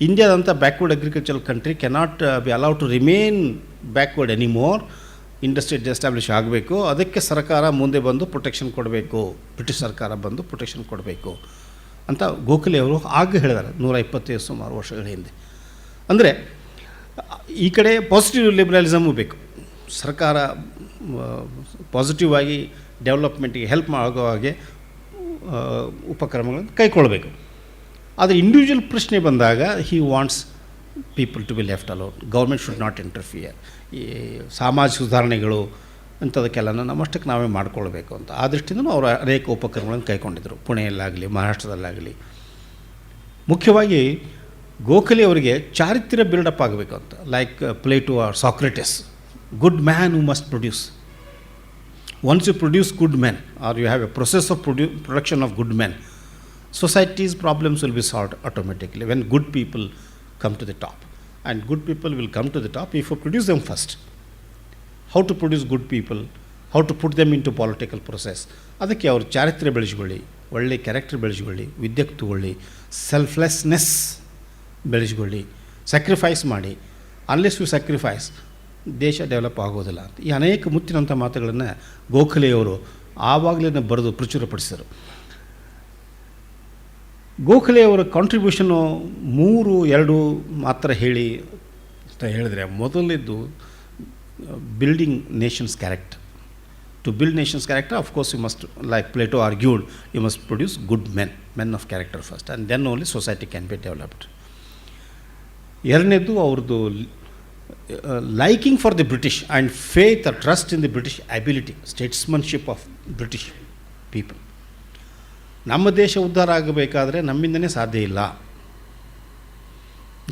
ಇಂಡಿಯಾದಂಥ backward agricultural country cannot be allowed to remain backward anymore. Industry establish ಆಗಬೇಕು, ಅದಕ್ಕೆ ಸರ್ಕಾರ ಮುಂದೆ ಬಂದು ಪ್ರೊಟೆಕ್ಷನ್ ಕೊಡಬೇಕು, ಬ್ರಿಟಿಷ್ ಸರ್ಕಾರ ಬಂದು ಪ್ರೊಟೆಕ್ಷನ್ ಕೊಡಬೇಕು ಅಂತ ಗೋಖಲೆಯವರು ಆಗ ಹೇಳಿದ್ದಾರೆ 125 ಸುಮಾರು ವರ್ಷಗಳ ಹಿಂದೆ. ಅಂದರೆ ಈ ಕಡೆ ಪಾಸಿಟಿವ್ ಲಿಬರಲಿಸಮು ಬೇಕು, ಸರ್ಕಾರ ಪಾಸಿಟಿವ್ ಆಗಿ ಡೆವಲಪ್ಮೆಂಟಿಗೆ ಹೆಲ್ಪ್ ಆಗೋ ಹಾಗೆ ಉಪಕ್ರಮಗಳನ್ನು ಕೈಗೊಳ್ಳಬೇಕು. ಆದರೆ ಇಂಡಿವಿಜುವಲ್ ಪ್ರಶ್ನೆ ಬಂದಾಗ he wants people to be left alone, government should not interfere. ಈ ಸಮಾಜ ಸುಧಾರಣೆಗಳು ಅಂಥದಕ್ಕೆಲ್ಲ ನಮ್ಮಷ್ಟಕ್ಕೆ ನಾವೇ ಮಾಡಿಕೊಳ್ಬೇಕು ಅಂತ ಆ ದೃಷ್ಟಿಯಿಂದ ಅವರು ಅನೇಕ ಉಪಕ್ರಮಗಳನ್ನು ಕೈಗೊಂಡಿದ್ದರು, ಪುಣೆಯಲ್ಲಾಗಲಿ ಮಹಾರಾಷ್ಟ್ರದಲ್ಲಾಗಲಿ. ಮುಖ್ಯವಾಗಿ ಗೋಖಲೆ ಅವರಿಗೆ ಚಾರಿತ್ರ್ಯ ಬಿಲ್ಡಪ್ ಆಗಬೇಕು ಅಂತ, like Plato or Socrates, good man who must produce. Once you produce good men, or you have a process of production of good men, society's problems will be solved automatically when good people come to the top. And good people will come to the top if you produce them first. How to produce good people, how to put them into political process. ಅದಕ್ಕೆ ಅವರು ಚಾರಿತ್ರ್ಯ ಬೆಳೆಸ್ಕೊಳ್ಳಿ, ಒಳ್ಳೆ character ಬೆಳೆಸ್ಕೊಳ್ಳಿ, ವಿದ್ಯೆ ತಗೊಳ್ಳಿ, selflessness ಬೆಳೆಸ್ಕೊಳ್ಳಿ, sacrifice ಮಾಡಿ. Unless you sacrifice ದೇಶ develop ಆಗೋದಿಲ್ಲ ಅಂತ ಈ ಅನೇಕ ಮುತ್ತಿನಂಥ ಮಾತುಗಳನ್ನು ಗೋಖಲೆಯವರು ಆವಾಗಲೇ ಬರೆದು ಪ್ರಚುರಪಡಿಸಿದರು. ಗೋಖಲೆಯವರ ಕಾಂಟ್ರಿಬ್ಯೂಷನ್ನು 2 ಮಾತ್ರ ಹೇಳಿ ಅಂತ ಹೇಳಿದ್ರೆ, ಮೊದಲನೇದು building nations character. To build nations character, of course you must, like Plato argued, you must produce good men of character first, and then only society can be developed. ಎರಡನೇದು ಅವ್ರದ್ದು liking for the British and faith or trust in the British ability, statesmanship of British people. ನಮ್ಮ ದೇಶ ಉದ್ಧಾರ ಆಗಬೇಕಾದ್ರೆ ನಮ್ಮಿಂದನೇ ಸಾಧ್ಯ ಇಲ್ಲ,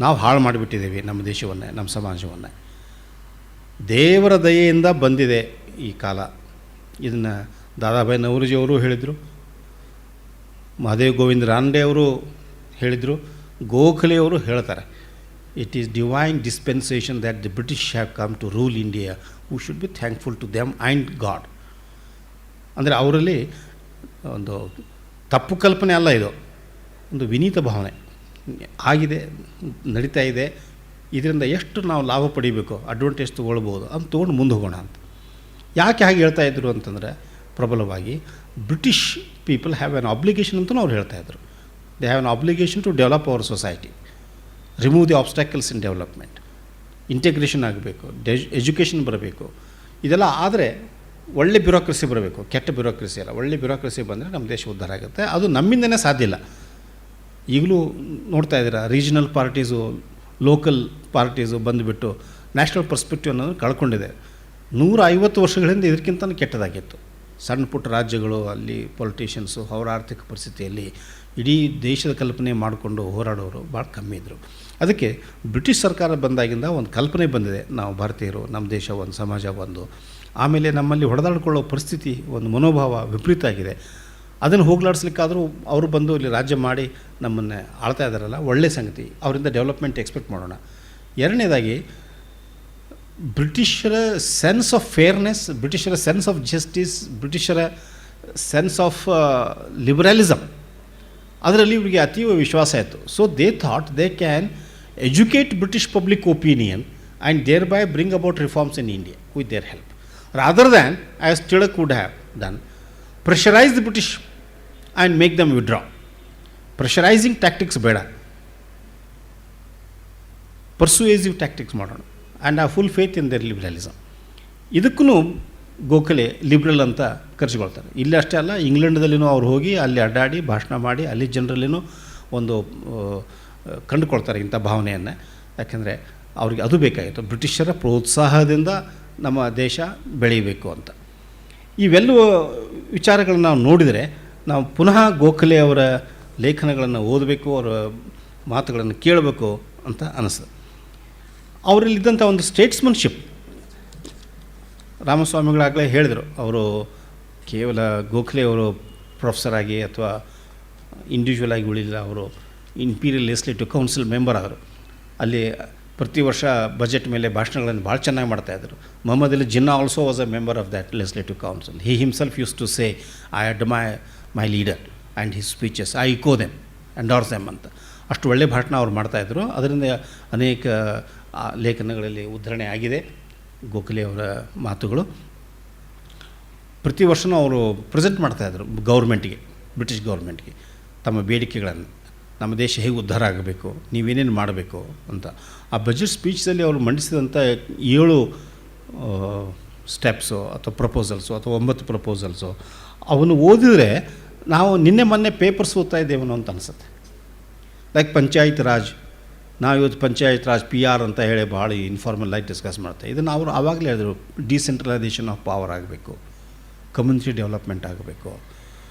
ನಾವು ಹಾಳು ಮಾಡಿಬಿಟ್ಟಿದ್ದೇವೆ ನಮ್ಮ ದೇಶವನ್ನೇ, ನಮ್ಮ ಸಮಾಜವನ್ನು. ದೇವರ ದಯೆಯಿಂದ ಬಂದಿದೆ ಈ ಕಾಲ. ಇದನ್ನು ದಾದಾಭಾಯಿ ನವರೋಜಿಯವರು ಹೇಳಿದರು, ಮಹಾದೇವ್ ಗೋವಿಂದ ರಾನಡೆ ಅವರು ಹೇಳಿದರು, ಗೋಖಲೆಯವರು ಹೇಳ್ತಾರೆ. It is divine dispensation that the British have come to rule India. We should be thankful to them and God. ಅಂದರೆ ಅವರಲ್ಲಿ ಒಂದು ತಪ್ಪು ಕಲ್ಪನೆ ಅಲ್ಲ, ಇದು ಒಂದು ವಿನೀತ ಭಾವನೆ ಆಗಿದೆ, ನಡೀತಾ ಇದೆ. ಇದರಿಂದ ಎಷ್ಟು ನಾವು ಲಾಭ ಪಡಿಬೇಕು, ಅಡ್ವಾಂಟೇಜ್ ತೊಗೊಳ್ಬೋದು ಅಂತ ತೊಗೊಂಡು ಮುಂದೆ ಹೋಗೋಣ ಅಂತ. ಯಾಕೆ ಹಾಗೆ ಹೇಳ್ತಾ ಇದ್ರು ಅಂತಂದರೆ, ಪ್ರಬಲವಾಗಿ British people have an obligation ಅಂತಲೂ ಅವ್ರು ಹೇಳ್ತಾಯಿದ್ರು. They have an obligation to develop our society, remove the obstacles in development, integration ಆಗಬೇಕು, ಎಜುಕೇಷನ್ ಬರಬೇಕು. ಇದೆಲ್ಲ ಆದರೆ ಒಳ್ಳೆ ಬ್ಯೂರೋಕ್ರಸಿ ಬರಬೇಕು, ಕೆಟ್ಟ ಬ್ಯೂರೋಕ್ರಸಿ ಅಲ್ಲ. ಒಳ್ಳೆ ಬ್ಯೂರೋಕ್ರಸಿ ಬಂದರೆ ನಮ್ಮ ದೇಶ ಉದ್ಧಾರ ಆಗುತ್ತೆ. ಅದು ನಮ್ಮಿಂದನೇ ಸಾಧ್ಯ ಇಲ್ಲ. ಈಗಲೂ ನೋಡ್ತಾ ಇದ್ದೀರಾ, ರೀಜನಲ್ ಪಾರ್ಟೀಸು, ಲೋಕಲ್ ಪಾರ್ಟೀಸು ಬಂದುಬಿಟ್ಟು ನ್ಯಾಷನಲ್ ಪರ್ಸ್ಪೆಕ್ಟಿವ್ ಅನ್ನೋದು ಕಳ್ಕೊಂಡಿದೆ. 150 ವರ್ಷಗಳಿಂದ ಇದಕ್ಕಿಂತ ಕೆಟ್ಟದಾಗಿತ್ತು. ಸಣ್ಣ ಪುಟ್ಟ ರಾಜ್ಯಗಳು, ಅಲ್ಲಿ ಪೊಲಿಟಿಷಿಯನ್ಸು ಅವರ ಆರ್ಥಿಕ ಪರಿಸ್ಥಿತಿಯಲ್ಲಿ ಇಡೀ ದೇಶದ ಕಲ್ಪನೆ ಮಾಡಿಕೊಂಡು ಹೋರಾಡೋರು ಭಾಳ ಕಮ್ಮಿ ಇದ್ದರು. ಅದಕ್ಕೆ ಬ್ರಿಟಿಷ್ ಸರ್ಕಾರ ಬಂದಾಗಿಂದ ಒಂದು ಕಲ್ಪನೆ ಬಂದಿದೆ, ನಾವು ಭಾರತೀಯರು, ನಮ್ಮ ದೇಶ ಒಂದು, ಸಮಾಜ ಒಂದು. ಆಮೇಲೆ ನಮ್ಮಲ್ಲಿ ಹೊಡೆದಾಡ್ಕೊಳ್ಳೋ ಪರಿಸ್ಥಿತಿ, ಒಂದು ಮನೋಭಾವ ವಿಪರೀತ ಆಗಿದೆ. ಅದನ್ನು ಹೋಗ್ಲಾಡಿಸ್ಲಿಕ್ಕಾದರೂ ಅವರು ಬಂದು ಇಲ್ಲಿ ರಾಜ್ಯ ಮಾಡಿ ನಮ್ಮನ್ನು ಆಳ್ತಾ ಇದ್ದಾರಲ್ಲ, ಒಳ್ಳೆಯ ಸಂಗತಿ. ಅವರಿಂದ ಡೆವಲಪ್ಮೆಂಟ್ ಎಕ್ಸ್ಪೆಕ್ಟ್ ಮಾಡೋಣ. ಎರಡನೇದಾಗಿ, ಬ್ರಿಟಿಷರ ಸೆನ್ಸ್ ಆಫ್ ಫೇರ್ನೆಸ್, ಬ್ರಿಟಿಷರ ಸೆನ್ಸ್ ಆಫ್ ಜಸ್ಟಿಸ್, ಬ್ರಿಟಿಷರ ಸೆನ್ಸ್ ಆಫ್ ಲಿಬರಲಿಸಮ್, ಅದರಲ್ಲಿ ಇವರಿಗೆ ಅತೀವ ವಿಶ್ವಾಸ ಇತ್ತು. So they thought they can educate British public opinion and thereby bring about reforms in India with their help, rather than as Tilak would have done, pressurize the British and make them withdraw. Pressurising tactics ಬೇಡ, persuasive tactics ಮಾಡೋಣ. And ಆ full faith in their liberalism. ಇದಕ್ಕೂ Gokhale liberal ಅಂತ ಕರೆಸಿಕೊಳ್ತಾರೆ. ಇಲ್ಲಿ ಅಷ್ಟೇ ಅಲ್ಲ, ಇಂಗ್ಲೆಂಡ್ದಲ್ಲಿನೂ ಅವ್ರು ಹೋಗಿ ಅಲ್ಲಿ ಅಡ್ಡಾಡಿ ಭಾಷಣ ಮಾಡಿ ಅಲ್ಲಿ ಜನರಲ್ಲಿನೂ ಒಂದು ಕಂಡುಕೊಳ್ತಾರೆ ಇಂಥ ಭಾವನೆಯನ್ನು. ಯಾಕೆಂದರೆ ಅವ್ರಿಗೆ ಅದು ಬೇಕಾಗಿತ್ತು, ಬ್ರಿಟಿಷರ ಪ್ರೋತ್ಸಾಹದಿಂದ ನಮ್ಮ ದೇಶ ಬೆಳೀಬೇಕು ಅಂತ. ಇವೆಲ್ಲವೂ ವಿಚಾರಗಳನ್ನು ನಾವು ನೋಡಿದರೆ ನಾವು ಪುನಃ ಗೋಖಲೆ ಅವರ ಲೇಖನಗಳನ್ನು ಓದಬೇಕು, ಅವರ ಮಾತುಗಳನ್ನು ಕೇಳಬೇಕು ಅಂತ ಅನಿಸ್ತದೆ. ಅವರಲ್ಲಿದ್ದಂಥ ಒಂದು ಸ್ಟೇಟ್ಸ್ಮನ್ಶಿಪ್, ರಾಮಸ್ವಾಮಿಗಳಾಗಲೇ ಹೇಳಿದರು, ಅವರು ಕೇವಲ ಗೋಖಲೆ ಅವರು ಪ್ರೊಫೆಸರ್ ಆಗಿ ಅಥವಾ ಇಂಡಿವಿಜುವಲ್ ಆಗಿ ಉಳಿಲಿಲ್ಲ, ಅವರು ಇಂಪೀರಿಯಲ್ ಲೆಜಿಸ್ಲೇಟಿವ್ ಕೌನ್ಸಿಲ್ ಮೆಂಬರ್ ಆದರು. ಅಲ್ಲಿ ಪ್ರತಿ ವರ್ಷ ಬಜೆಟ್ ಮೇಲೆ ಭಾಷಣಗಳನ್ನು ಭಾಳ ಚೆನ್ನಾಗಿ ಮಾಡ್ತಾಯಿದ್ರು. Mohammad Ali Jinnah also was a member of that legislative council. He himself used to say I admire my leader and his speeches, I echo them endorse them ಅಂತ. ಅಷ್ಟು ಒಳ್ಳೆಯ ಭಾಷಣ ಅವ್ರು ಮಾಡ್ತಾಯಿದ್ರು. ಅದರಿಂದ ಅನೇಕ ಲೇಖನಗಳಲ್ಲಿ ಉದ್ಧರಣೆ ಆಗಿದೆ ಗೋಖಲೆ ಅವರ ಮಾತುಗಳು. ಪ್ರತಿ ವರ್ಷವೂ ಅವರು ಪ್ರೆಸೆಂಟ್ ಮಾಡ್ತಾಯಿದ್ರು ಗೌರ್ಮೆಂಟ್ಗೆ, ಬ್ರಿಟಿಷ್ ಗೌರ್ಮೆಂಟ್ಗೆ ತಮ್ಮ ಬೇಡಿಕೆಗಳನ್ನು, ನಮ್ಮ ದೇಶ ಹೇಗೆ ಉದ್ಧಾರ ಆಗಬೇಕು, ನೀವೇನೇನು ಮಾಡಬೇಕು ಅಂತ. ಆ ಬಜೆಟ್ ಸ್ಪೀಚಲ್ಲಿ ಅವರು ಮಂಡಿಸಿದಂಥ 7 ಸ್ಟೆಪ್ಸು ಅಥವಾ ಪ್ರಪೋಸಲ್ಸು ಅಥವಾ 9 ಪ್ರಪೋಸಲ್ಸು ಅವನ್ನು ಓದಿದರೆ ನಾವು ನಿನ್ನೆ ಮೊನ್ನೆ ಪೇಪರ್ಸ್ ಓದ್ತಾ ಇದ್ದೇವೋ ಅಂತ ಅನಿಸುತ್ತೆ. ಲೈಕ್ ಪಂಚಾಯತ್ ರಾಜ್, ನಾವು ಇವತ್ತು ಪಂಚಾಯತ್ ರಾಜ್ PR ಅಂತ ಹೇಳಿ ಭಾಳ ಇನ್ಫಾರ್ಮಲ್ ಆಗಿ ಡಿಸ್ಕಸ್ ಮಾಡ್ತಾರೆ. ಇದನ್ನು ಅವರು ಆವಾಗಲೇ ಹೇಳಿದ್ರು, ಡಿಸೆಂಟ್ರಲೈಸೇಷನ್ ಆಫ್ ಪವರ್ ಆಗಬೇಕು, ಕಮ್ಯುನಿಟಿ ಡೆವಲಪ್ಮೆಂಟ್ ಆಗಬೇಕು,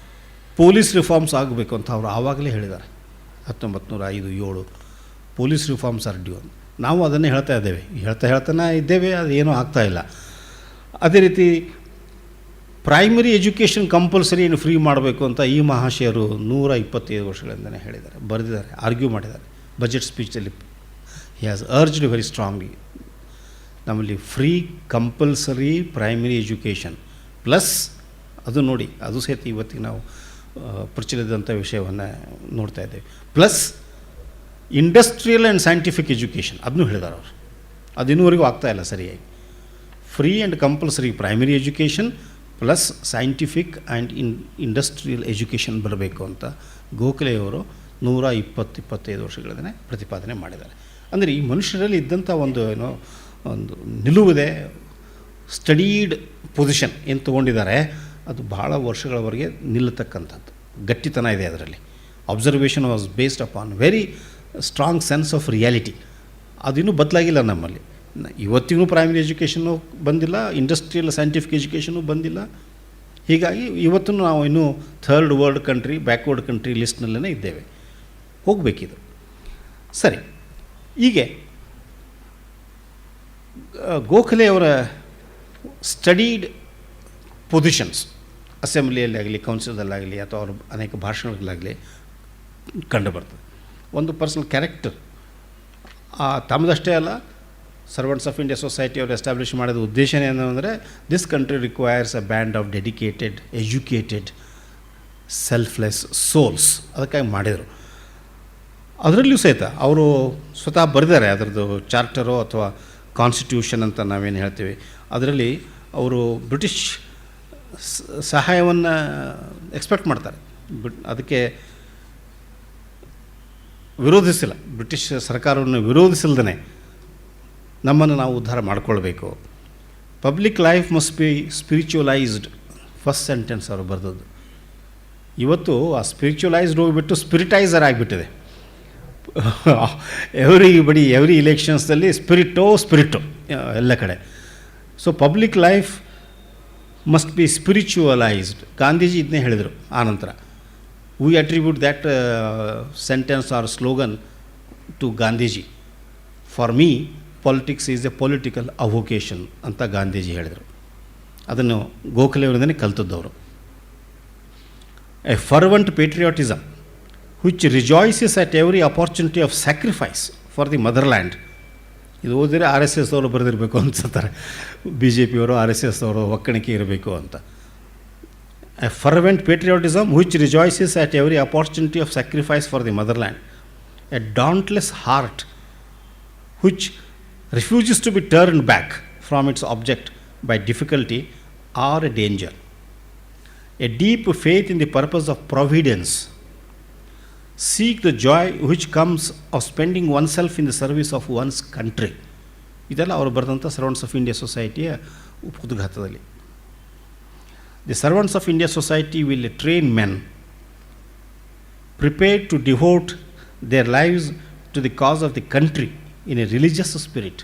ಪೊಲೀಸ್ ರಿಫಾರ್ಮ್ಸ್ ಆಗಬೇಕು ಅಂತ ಅವರು ಆವಾಗಲೇ ಹೇಳಿದ್ದಾರೆ. 1905-7 ಪೊಲೀಸ್ ರಿಫಾರ್ಮ್ಸ್ ಆರ್ ಡ್ಯೂ. ನಾವು ಅದನ್ನೇ ಹೇಳ್ತಾ ಇದ್ದೇವೆ, ಹೇಳ್ತಾನೆ ಇದ್ದೇವೆ, ಅದು ಏನೂ ಆಗ್ತಾಯಿಲ್ಲ. ಅದೇ ರೀತಿ ಪ್ರೈಮರಿ ಎಜುಕೇಷನ್ ಕಂಪಲ್ಸರಿ ಏನು ಫ್ರೀ ಮಾಡಬೇಕು ಅಂತ ಈ ಮಹಾಶಯರು 125 ವರ್ಷಗಳಿಂದಲೇ ಹೇಳಿದ್ದಾರೆ, ಬರೆದಿದ್ದಾರೆ, ಆರ್ಗ್ಯೂ ಮಾಡಿದ್ದಾರೆ ಬಜೆಟ್ ಸ್ಪೀಚಲ್ಲಿ. He has urged very strongly ನಮ್ಮಲ್ಲಿ free compulsory primary education plus, ಅದು ನೋಡಿ ಅದು ಸಹಿತ ಇವತ್ತಿಗೆ ನಾವು ಪ್ರಚಲಿತದಂಥ ವಿಷಯವನ್ನು ನೋಡ್ತಾ ಇದ್ದೇವೆ, plus industrial and scientific education ಅದನ್ನು ಹೇಳಿದ್ದಾರೆ ಅವರು. ಅದು ಇನ್ನೂವರೆಗೂ ಆಗ್ತಾಯಿಲ್ಲ ಸರಿಯಾಗಿ. Free and compulsory primary education plus scientific and industrial education ಬರಬೇಕು ಅಂತ ಗೋಖಲೆಯವರು 125 ವರ್ಷಗಳಿಂದಲೇ ಪ್ರತಿಪಾದನೆ ಮಾಡಿದ್ದಾರೆ. ಅಂದರೆ ಈ ಮನುಷ್ಯರಲ್ಲಿ ಇದ್ದಂಥ ಒಂದು ಒಂದು ನಿಲುವಿದೆ, ಸ್ಟಡೀಡ್ ಪೊಸಿಷನ್ ಏನು ತೊಗೊಂಡಿದ್ದಾರೆ, ಅದು ಭಾಳ ವರ್ಷಗಳವರೆಗೆ ನಿಲ್ಲತಕ್ಕಂಥದ್ದು ಗಟ್ಟಿತನ ಇದೆ ಅದರಲ್ಲಿ. Observation was based upon very strong sense of reality. ಅದಿನ್ನೂ ಬದಲಾಗಿಲ್ಲ ನಮ್ಮಲ್ಲಿ. ಇವತ್ತಿಗೂ ಪ್ರೈಮರಿ ಎಜುಕೇಷನ್ನು ಬಂದಿಲ್ಲ, ಇಂಡಸ್ಟ್ರಿಯಲ್ ಸೈಂಟಿಫಿಕ್ ಎಜುಕೇಷನು ಬಂದಿಲ್ಲ. ಹೀಗಾಗಿ ಇವತ್ತು ನಾವು ಇನ್ನೂ third world country, backward country ಲಿಸ್ಟ್ನಲ್ಲೇ ಇದ್ದೇವೆ. ಹೋಗಬೇಕಿದು. ಸರಿ, ಹೀಗೆ ಗೋಖಲೆಯವರ ಸ್ಟಡೀಡ್ ಪೊಸಿಷನ್ಸ್ ಅಸೆಂಬ್ಲಿಯಲ್ಲಾಗಲಿ, ಕೌನ್ಸಿಲ್ದಲ್ಲಾಗಲಿ ಅಥವಾ ಅವ್ರ ಅನೇಕ ಭಾಷಣಗಳಾಗಲಿ ಕಂಡು ಬರ್ತದೆ. ಒಂದು ಪರ್ಸನಲ್ ಕ್ಯಾರೆಕ್ಟರ್ ತಮ್ಮದಷ್ಟೇ ಅಲ್ಲ, ಸರ್ವೆಂಟ್ಸ್ ಆಫ್ ಇಂಡಿಯಾ ಸೊಸೈಟಿ ಅವರು ಎಸ್ಟಾಬ್ಲಿಷ್ ಮಾಡಿದ ಉದ್ದೇಶ ಏನು ಅಂದರೆ, this country requires a band of dedicated, educated, selfless souls. ಅದಕ್ಕಾಗಿ ಮಾಡಿದರು. ಅದರಲ್ಲಿಯೂ ಸಹಿತ ಅವರು ಸ್ವತಃ ಬರೆದಿದ್ದಾರೆ, ಅದರದ್ದು ಚಾರ್ಟರು ಅಥವಾ ಕಾನ್ಸ್ಟಿಟ್ಯೂಷನ್ ಅಂತ ನಾವೇನು ಹೇಳ್ತೀವಿ, ಅದರಲ್ಲಿ ಅವರು ಬ್ರಿಟಿಷ್ ಸಹಾಯವನ್ನು ಎಕ್ಸ್ಪೆಕ್ಟ್ ಮಾಡ್ತಾರೆ. ಅದಕ್ಕೆ ವಿರೋಧಿಸಿಲ್ಲ, ಬ್ರಿಟಿಷ್ ಸರ್ಕಾರವನ್ನು ವಿರೋಧಿಸಿಲ್ದೇ ನಮ್ಮನ್ನು ನಾವು ಉದ್ಧಾರ ಮಾಡಿಕೊಳ್ಬೇಕು. Public life must be spiritualised, first sentence ಅವರು ಬರೆದದ್ದು. ಇವತ್ತು ಆ ಸ್ಪಿರಿಚುವಲೈಸ್ಡ್ ಹೋಗಿಬಿಟ್ಟು ಸ್ಪಿರಿಟೈಸರ್ ಆಗಿಬಿಟ್ಟಿದೆ. ಎವ್ರಿ ಇಲೆಕ್ಷನ್ಸ್ದಲ್ಲಿ ಸ್ಪಿರಿಟು ಎಲ್ಲ ಕಡೆ. So public life must be spiritualised. Gandhiji ಇದನ್ನೇ ಹೇಳಿದರು. ಆನಂತರ we attribute that sentence or slogan to Gandhiji. For me politics is a political avocation ಅಂತ ಗಾಂಧೀಜಿ ಹೇಳಿದರು. ಅದನ್ನು ಗೋಖಲೆಯವರಿಂದನೇ ಕಲ್ತದ್ದವರು. A fervent patriotism which rejoices at every opportunity of sacrifice for the motherland. ಇದು ಓದಿದರೆ RSS ಅವರು ಬರೆದಿರಬೇಕು ಅನ್ಸುತ್ತಾರೆ, BJP ಅವರು RSS ಅವರು ಒಕ್ಕಣಿಕೆ ಇರಬೇಕು ಅಂತ. A fervent patriotism which rejoices at every opportunity of sacrifice for the motherland. A dauntless heart which refuses to be turned back from its object by difficulty or a danger. A deep faith in the purpose of providence. Seek the joy which comes of spending oneself in the service of one's country. ಇದೆಲ್ಲ ಅವರು ಬರೆದಂಥ servants of India ಸೊಸೈಟಿಯ ಉಪೋದ್ಘಾತದಲ್ಲಿ. The servants of India society will train men prepared to devote their lives to the cause of the country in a religious spirit.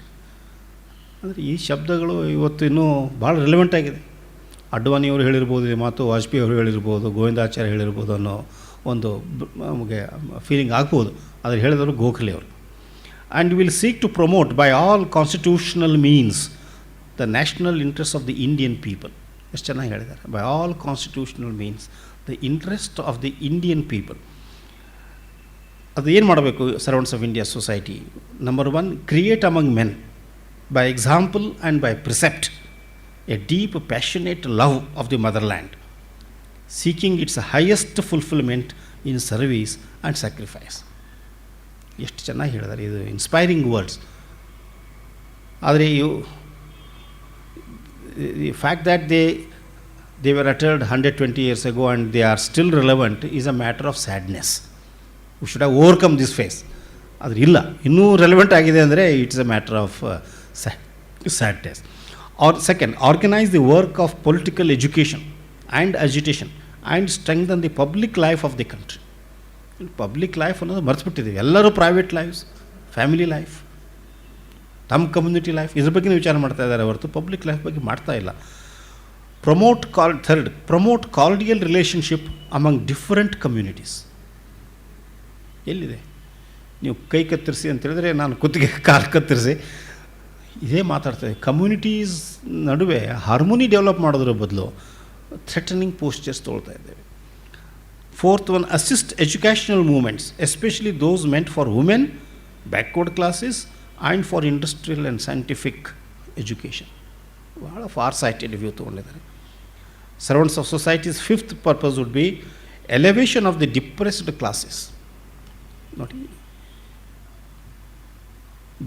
ಅಂದರೆ ಈ ಶಬ್ದಗಳು ಇವತ್ತು ಇನ್ನೂ ಭಾಳ ರಿಲೆವೆಂಟ್ ಆಗಿದೆ. ಅಡ್ವಾಣಿಯವರು ಹೇಳಿರ್ಬೋದು ಈ ಮಾತು, ವಾಜಪೇಯಿ ಅವರು ಹೇಳಿರ್ಬೋದು, ಗೋವಿಂದಾಚಾರ್ಯ ಹೇಳಿರ್ಬೋದು ಅನ್ನೋ ಒಂದು ನಮಗೆ ಫೀಲಿಂಗ್ ಆಗ್ಬೋದು. ಆದರೆ ಹೇಳಿದವರು ಗೋಖಲೆ ಅವರು. And will seek to promote by all constitutional means the national interest of the Indian people. ಎಷ್ಟು ಚೆನ್ನಾಗಿ ಹೇಳಿದ್ದಾರೆ. By all constitutional means the interest of the Indian people. ಅದು ಏನು ಮಾಡಬೇಕು servants of India society? Number 1, create among men by example and by precept a deep passionate love of the motherland, seeking its highest fulfilment in service and sacrifice. ಎಷ್ಟು ಚೆನ್ನಾಗಿ ಹೇಳಿದ್ದಾರೆ. ಇದು inspiring words. ಆದರೆ the fact that they were uttered 120 years ago and they are still relevant is a matter of sadness. We should have overcome this phase. ಆದರೆ ಇಲ್ಲ, ಇನ್ನೂ relevant ಆಗಿದೆ ಅಂದರೆ it's a matter of sadness. Second, organise the work of political education and agitation and strengthen the public life of the country. Public life ಅನ್ನೋದು ಮರೆತುಬಿಟ್ಟಿದ್ದೀವಿ. ಎಲ್ಲರೂ private lives, family life, ತಮ್ಮ community life, ಇದ್ರ ಬಗ್ಗೆ ವಿಚಾರ ಮಾಡ್ತಾ ಇದ್ದಾರೆ ಹೊರತು ಪಬ್ಲಿಕ್ ಲೈಫ್ ಬಗ್ಗೆ ಮಾಡ್ತಾ ಇಲ್ಲ. Promote cordial relationship among different communities. ಎಲ್ಲಿದೆ? ನೀವು ಕೈ ಕತ್ತರಿಸಿ ಅಂತ ಹೇಳಿದ್ರೆ ನಾನು ಕುತ್ತಿಗೆ ಕಾಲು ಕತ್ತರಿಸಿ ಇದೇ ಮಾತಾಡ್ತೇವೆ. ಕಮ್ಯುನಿಟೀಸ್ ನಡುವೆ ಹಾರ್ಮೋನಿ ಡೆವಲಪ್ ಮಾಡೋದ್ರ ಬದಲು ಥ್ರೆಟನಿಂಗ್ ಪೋಸ್ಚರ್ಸ್ ತೊಗೊಳ್ತಾ ಇದ್ದೇವೆ. Fourth one, assist educational movements especially those meant for women, backward classes and for industrial and scientific education. ಭಾಳ ಫಾರ್ ಸೈಟೆಡ್ ವ್ಯೂ ತೊಗೊಂಡಿದ್ದಾರೆ. Servants of societies fifth purpose would be elevation of the depressed classes. ನೋಡಿ,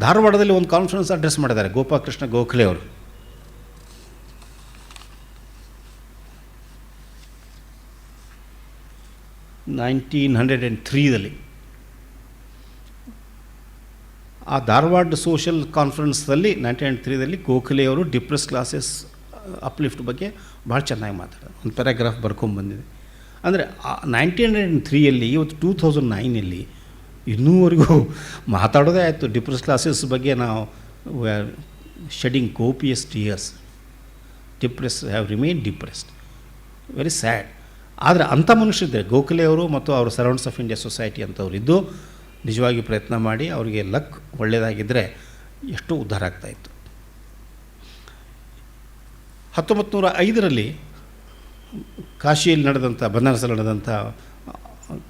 ಧಾರವಾಡದಲ್ಲಿ ಒಂದು conference address ಮಾಡಿದ್ದಾರೆ ಗೋಪಾಲಕೃಷ್ಣ ಗೋಖಲೆ ಅವರು. (1903) ಆ Dharwad social ಕಾನ್ಫರೆನ್ಸ್ದಲ್ಲಿ 1903 ಗೋಖಲೆಯವರು ಡಿಪ್ರೆಸ್ ಕ್ಲಾಸಸ್ ಅಪ್ಲಿಫ್ಟ್ ಬಗ್ಗೆ ಭಾಳ ಚೆನ್ನಾಗಿ ಮಾತಾಡೋದು. ಒಂದು ಪ್ಯಾರಾಗ್ರಾಫ್ ಬರ್ಕೊಂಬಂದಿದೆ. ಅಂದರೆ 1903 ಇವತ್ತು 2009 ಇನ್ನೂವರೆಗೂ ಮಾತಾಡೋದೇ ಆಯಿತು ಡಿಪ್ರೆಸ್ ಕ್ಲಾಸಸ್ ಬಗ್ಗೆ. ನಾವು we are shedding copious tears. Depress have remain depressed, very sad. ಆದರೆ ಅಂಥ ಮನುಷ್ಯರಿದ್ದರೆ ಗೋಖಲೆ ಅವರು ಮತ್ತು ಅವರು ಸರ್ವೆಂಟ್ಸ್ ಆಫ್ ಇಂಡಿಯಾ ಸೊಸೈಟಿ ಅಂತವ್ರು ಇದ್ದು ನಿಜವಾಗಿ ಪ್ರಯತ್ನ ಮಾಡಿ ಅವರಿಗೆ ಲಕ್ ಒಳ್ಳೆಯದಾಗಿದ್ದರೆ ಎಷ್ಟೋ ಉದ್ಧಾರ ಆಗ್ತಾಯಿತ್ತು. 1905 ಕಾಶಿಯಲ್ಲಿ ನಡೆದಂಥ, ಬನಾರಸಲ್ಲಿ ನಡೆದಂಥ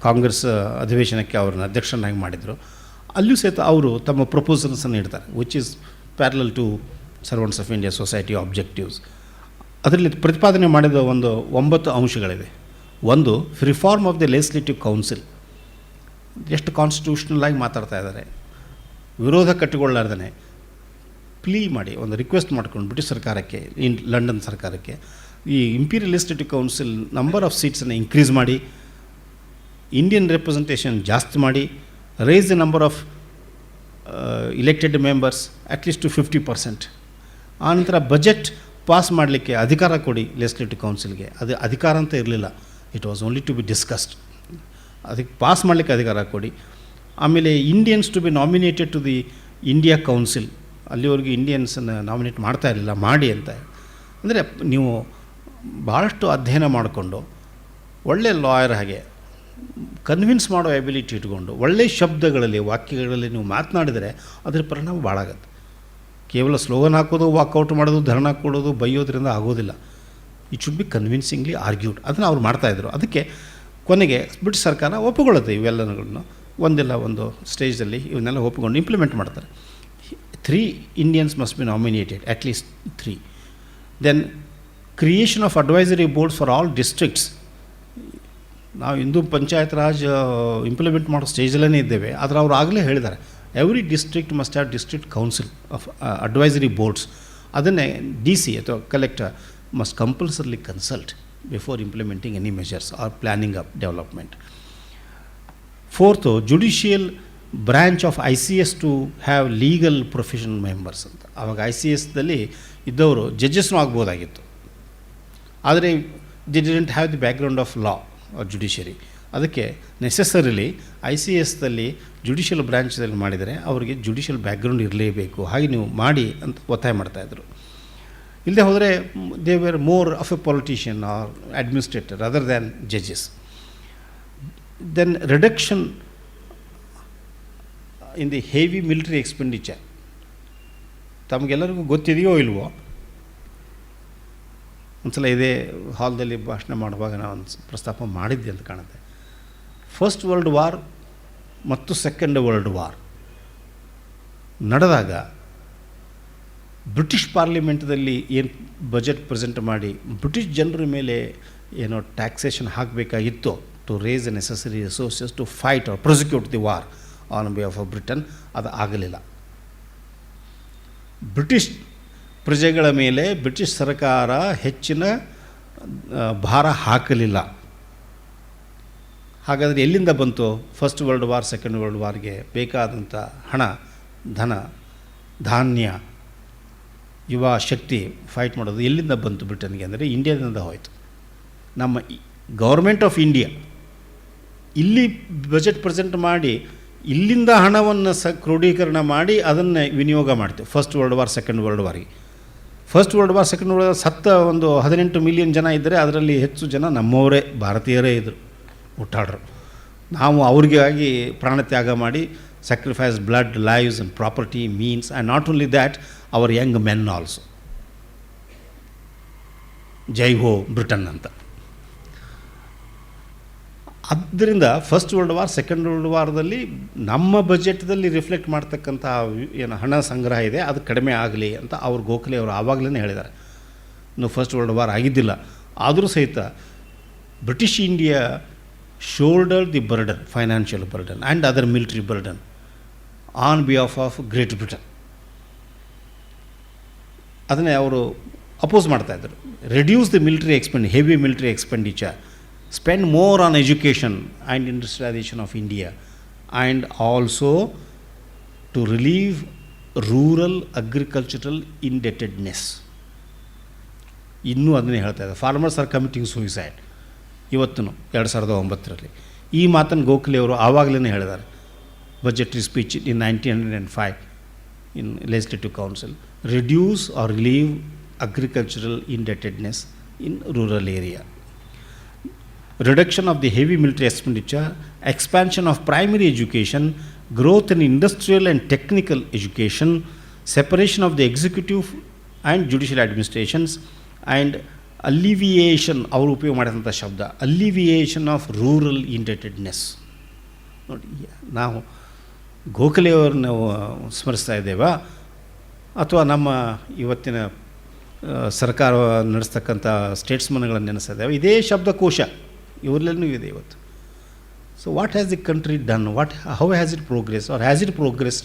ಕಾಂಗ್ರೆಸ್ ಅಧಿವೇಶನಕ್ಕೆ ಅವ್ರನ್ನ ಅಧ್ಯಕ್ಷರನ್ನಾಗಿ ಮಾಡಿದರು. ಅಲ್ಲಿಯೂ ಸಹಿತ ಅವರು ತಮ್ಮ ಪ್ರಪೋಸಲ್ಸನ್ನು ಇಡ್ತಾರೆ, which is parallel to servants of India society objectives. ಅದರಲ್ಲಿ ಪ್ರತಿಪಾದನೆ ಮಾಡಿದ ಒಂದು 9 ಅಂಶಗಳಿವೆ. ಒಂದು, reform of the legislative council. ಎಷ್ಟು ಕಾನ್ಸ್ಟಿಟ್ಯೂಷನಲ್ ಆಗಿ ಮಾತಾಡ್ತಾ ಇದ್ದಾರೆ. ವಿರೋಧ ಕಟ್ಟಿಕೊಳ್ಳಾರ್ದೇ ಪ್ಲೀ ಮಾಡಿ ಒಂದು ರಿಕ್ವೆಸ್ಟ್ ಮಾಡ್ಕೊಂಡು ಬ್ರಿಟಿಷ್ ಸರ್ಕಾರಕ್ಕೆ, ಲಂಡನ್ ಸರ್ಕಾರಕ್ಕೆ, ಈ imperial legislative council number of ಸೀಟ್ಸನ್ನು ಇನ್ಕ್ರೀಸ್ ಮಾಡಿ, ಇಂಡಿಯನ್ ರೆಪ್ರೆಸೆಂಟೇಷನ್ ಜಾಸ್ತಿ ಮಾಡಿ, raise the number of elected members at least to 50%. ಆನಂತರ ಬಜೆಟ್ ಪಾಸ್ ಮಾಡಲಿಕ್ಕೆ ಅಧಿಕಾರ ಕೊಡಿ ಲೆಜಿಸ್ಲೇಟಿವ್ ಕೌನ್ಸಿಲ್ಗೆ. ಅದು ಅಧಿಕಾರ ಅಂತ ಇರಲಿಲ್ಲ, it was only to be discussed. ಅದಕ್ಕೆ ಪಾಸ್ ಮಾಡಲಿಕ್ಕೆ ಅಧಿಕಾರ ಕೊಡಿ. ಆಮೇಲೆ Indians to be nominated to the India council. ಅಲ್ಲಿವರೆಗೂ ಇಂಡಿಯನ್ಸನ್ನು ನಾಮಿನೇಟ್ ಮಾಡ್ತಾ ಇರಲಿಲ್ಲ, ಮಾಡಿ ಅಂತ. ಅಂದರೆ ನೀವು ಭಾಳಷ್ಟು ಅಧ್ಯಯನ ಮಾಡಿಕೊಂಡು ಒಳ್ಳೆಯ ಲಾಯರ್ ಹಾಗೆ ಕನ್ವಿನ್ಸ್ ಮಾಡೋ ಎಬಿಲಿಟಿ ಇಟ್ಕೊಂಡು ಒಳ್ಳೆಯ ಶಬ್ದಗಳಲ್ಲಿ, ವಾಕ್ಯಗಳಲ್ಲಿ ನೀವು ಮಾತನಾಡಿದರೆ ಅದರ ಪರಿಣಾಮ ಭಾಳ ಆಗುತ್ತೆ. ಕೇವಲ ಸ್ಲೋಗನ್ ಹಾಕೋದು, ವಾಕೌಟ್ ಮಾಡೋದು, ಧರಣ ಕೊಡೋದು, ಬೈಯೋದ್ರಿಂದ ಆಗೋದಿಲ್ಲ. It should be convincingly argued. ಅದನ್ನು ಅವ್ರು ಮಾಡ್ತಾಯಿದ್ರು. ಅದಕ್ಕೆ ಕೊನೆಗೆ ಬ್ರಿಟಿಷ್ ಸರ್ಕಾರ ಒಪ್ಪಿಕೊಳ್ಳುತ್ತೆ ಇವೆಲ್ಲಗಳನ್ನು. ಒಂದಿಲ್ಲ ಒಂದು ಸ್ಟೇಜಲ್ಲಿ ಇವನ್ನೆಲ್ಲ ಒಪ್ಪಿಕೊಂಡು ಇಂಪ್ಲಿಮೆಂಟ್ ಮಾಡ್ತಾರೆ. 3 Indians must be nominated, at least 3. Then creation of advisory boards for all districts. ನಾವು ಇಂದು ಪಂಚಾಯತ್ ರಾಜ್ ಇಂಪ್ಲಿಮೆಂಟ್ ಮಾಡೋ ಸ್ಟೇಜಲ್ಲೇ ಇದ್ದೇವೆ. ಆದರೆ ಅವರು ಆಗಲೇ ಹೇಳಿದ್ದಾರೆ, every district must have district council of advisory boards. ಅದನ್ನೇ DC ಅಥವಾ collector must compulsorily consult before implementing any measures or planning up development. Fourth, judicial branch of ICS to have legal professional members ಅಂತ. ಆವಾಗ ICSದಲ್ಲಿ ಇದ್ದವರು ಜಡ್ಜಸ್ನೂ ಆಗ್ಬೋದಾಗಿತ್ತು. ಆದರೆ they didn't have the background of law or judiciary. ಅದಕ್ಕೆ necessarily ICSದಲ್ಲಿ judicial ಬ್ರ್ಯಾಂಚಲ್ಲಿ ಮಾಡಿದರೆ ಅವರಿಗೆ ಜುಡಿಷಿಯಲ್ ಬ್ಯಾಕ್ಗ್ರೌಂಡ್ ಇರಲೇಬೇಕು, ಹಾಗೆ ನೀವು ಮಾಡಿ ಅಂತ ಒತ್ತಾಯ ಮಾಡ್ತಾಯಿದ್ರು. ಇಲ್ಲದೆ ಹೋದರೆ they were more of a politician or administrator other than judges. Then reduction in the heavy military expenditure. ತಮಗೆಲ್ಲರಿಗೂ ಗೊತ್ತಿದೆಯೋ ಇಲ್ವೋ, ಒಂದು ಸಲ ಇದೇ ಹಾಲ್ದಲ್ಲಿ ಭಾಷಣ ಮಾಡುವಾಗ ನಾನು ಒಂದು ಪ್ರಸ್ತಾಪ ಮಾಡಿದ್ದೆ ಅಂತ ಕಾಣುತ್ತೆ. ಫಸ್ಟ್ ವರ್ಲ್ಡ್ ವಾರ್ ಮತ್ತು ಸೆಕೆಂಡ್ ವರ್ಲ್ಡ್ ವಾರ್ ನಡೆದಾಗ ಬ್ರಿಟಿಷ್ ಪಾರ್ಲಿಮೆಂಟ್ದಲ್ಲಿ ಏನು ಬಜೆಟ್ ಪ್ರೆಸೆಂಟ್ ಮಾಡಿ ಬ್ರಿಟಿಷ್ ಜನರ ಮೇಲೆ ಏನೋ ಟ್ಯಾಕ್ಸೇಷನ್ ಹಾಕಬೇಕಾಗಿತ್ತು to raise a necessary resources to fight or prosecute the war on behalf of Britain, ಅದು ಆಗಲಿಲ್ಲ. ಬ್ರಿಟಿಷ್ ಪ್ರಜೆಗಳ ಮೇಲೆ ಬ್ರಿಟಿಷ್ ಸರ್ಕಾರ ಹೆಚ್ಚಿನ ಭಾರ ಹಾಕಲಿಲ್ಲ. ಹಾಗಾದರೆ ಎಲ್ಲಿಂದ ಬಂತು first world war second world ವಾರ್ಗೆ ಬೇಕಾದಂಥ ಹಣ, ಧನ, ಧಾನ್ಯ, ಯುವ ಶಕ್ತಿ ಫೈಟ್ ಮಾಡೋದು ಎಲ್ಲಿಂದ ಬಂತು ಬ್ರಿಟನ್ಗೆ ಅಂದರೆ ಇಂಡಿಯಾದಿಂದ ಹೋಯಿತು. ನಮ್ಮ ಗೌರ್ಮೆಂಟ್ ಆಫ್ ಇಂಡಿಯಾ ಇಲ್ಲಿ ಬಜೆಟ್ ಪ್ರೆಸೆಂಟ್ ಮಾಡಿ ಇಲ್ಲಿಂದ ಹಣವನ್ನು ಕ್ರೋಢೀಕರಣ ಮಾಡಿ ಅದನ್ನು ವಿನಿಯೋಗ ಮಾಡ್ತೀವಿ first world war second world ವಾರ್ಗೆ. First world war second world war ಸತ್ತ ಒಂದು 18 ಮಿಲಿಯನ್ ಜನ ಇದ್ದರೆ ಅದರಲ್ಲಿ ಹೆಚ್ಚು ಜನ ನಮ್ಮವರೇ ಭಾರತೀಯರೇ ಇದ್ದರು, ಹುಟ್ಟಾಡ್ರು. ನಾವು ಅವ್ರಿಗಾಗಿ ಪ್ರಾಣತ್ಯಾಗ ಮಾಡಿ sacrifice blood, lives and property, means, and not only that our young men also. ಜೈ ಹೋ ಬ್ರಿಟನ್ ಅಂತ. ಆದ್ದರಿಂದ first world war second world ವಾರದಲ್ಲಿ ನಮ್ಮ ಬಜೆಟ್ದಲ್ಲಿ ರಿಫ್ಲೆಕ್ಟ್ ಮಾಡ್ತಕ್ಕಂಥ ಏನು ಹಣ ಸಂಗ್ರಹ ಇದೆ ಅದು ಕಡಿಮೆ ಆಗಲಿ ಅಂತ ಅವ್ರು ಗೋಖಲೆ ಅವರು ಆವಾಗಲೇ ಹೇಳಿದ್ದಾರೆ. ಇನ್ನು ಫಸ್ಟ್ ವರ್ಲ್ಡ್ ವಾರ್ ಆಗಿದ್ದಿಲ್ಲ, ಆದರೂ ಸಹಿತ British India shoulder the burden, financial burden and other military burden on behalf of great Britain. ಅದನ್ನೇ ಅವರು ಅಪೋಸ್ ಮಾಡ್ತಾಯಿದ್ರು. Reduce the military heavy military expenditure, spend more on education and industrialization of India, and also to relieve rural agricultural indebtedness. ಇನ್ನೂ ಅದನ್ನೇ ಹೇಳ್ತಾ ಇದ್ದಾರೆ. Farmers are committing suicide ಇವತ್ತು 2009ರಲ್ಲಿ. ಈ ಮಾತನ್ನು ಗೋಖಲೆ ಅವರು ಆವಾಗಲೇ ಹೇಳಿದ್ದಾರೆ budgetary speech in 1905 in legislative council. Reduce or relieve agricultural indebtedness in rural area. Reduction of the heavy military expenditure, expansion of primary education, growth in industrial and technical education, separation of the executive and judicial administrations, and alleviation, ಅವರು ಉಪಯೋಗ ಮಾಡಿದಂಥ ಶಬ್ದ alleviation of rural indebtedness. ನೋಡಿ, ನಾವು ಗೋಖಲೆಯವ್ರನ್ನ ಸ್ಮರಿಸ್ತಾ ಇದ್ದೇವಾ ಅಥವಾ ನಮ್ಮ ಇವತ್ತಿನ ಸರ್ಕಾರ ನಡೆಸ್ತಕ್ಕಂಥ ಸ್ಟೇಟ್ಸ್ಮನ್ಗಳನ್ನು ನೆನೆಸ್ತಾ ಇದ್ದೇವೆ? ಇದೇ ಶಬ್ದಕೋಶ ಇವರಲ್ಲೂ ಇದೆ ಇವತ್ತು. So what has the country done, how has it progress R has it progress?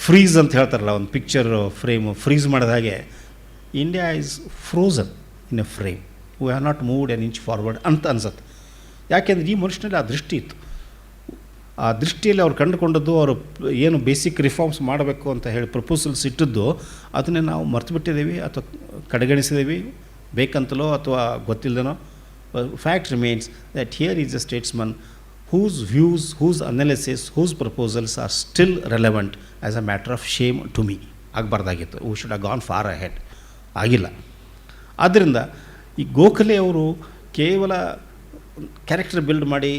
Freeze ಅಂತ ಹೇಳ್ತಾರಲ್ಲ, ಒಂದು ಪಿಕ್ಚರ್ ಫ್ರೇಮು ಫ್ರೀಸ್ ಮಾಡಿದ ಹಾಗೆ India is frozen in a frame. We have not moved N inch forward ಅಂತ ಅನ್ಸುತ್ತೆ. ಯಾಕೆಂದರೆ ಈ ಮನುಷ್ಯನಲ್ಲಿ ಆ ದೃಷ್ಟಿ ಇತ್ತು. ಆ ದೃಷ್ಟಿಯಲ್ಲಿ ಅವ್ರು ಕಂಡುಕೊಂಡದ್ದು, ಅವರು ಏನು ಬೇಸಿಕ್ ರಿಫಾರ್ಮ್ಸ್ ಮಾಡಬೇಕು ಅಂತ ಹೇಳಿ ಪ್ರಪೋಸಲ್ಸ್ ಇಟ್ಟಿದ್ದು, ಅದನ್ನೇ ನಾವು ಮರ್ತು ಬಿಟ್ಟಿದ್ದೀವಿ ಅಥವಾ ಕಡೆಗಣಿಸಿದ್ದೀವಿ, ಬೇಕಂತಲೋ ಅಥವಾ ಗೊತ್ತಿಲ್ಲದನೋ. Fact remains that here is a statesman whose views, whose analysis, whose proposals are still relevant as a matter of shame to me. ಆಗಬಾರ್ದಾಗಿತ್ತು. we should have gone far ahead. ಆಗಿಲ್ಲ. ಆದ್ದರಿಂದ ಈ ಗೋಖಲೆ ಅವರು ಕೇವಲ ಕ್ಯಾರೆಕ್ಟರ್ ಬಿಲ್ಡ್ ಮಾಡಿ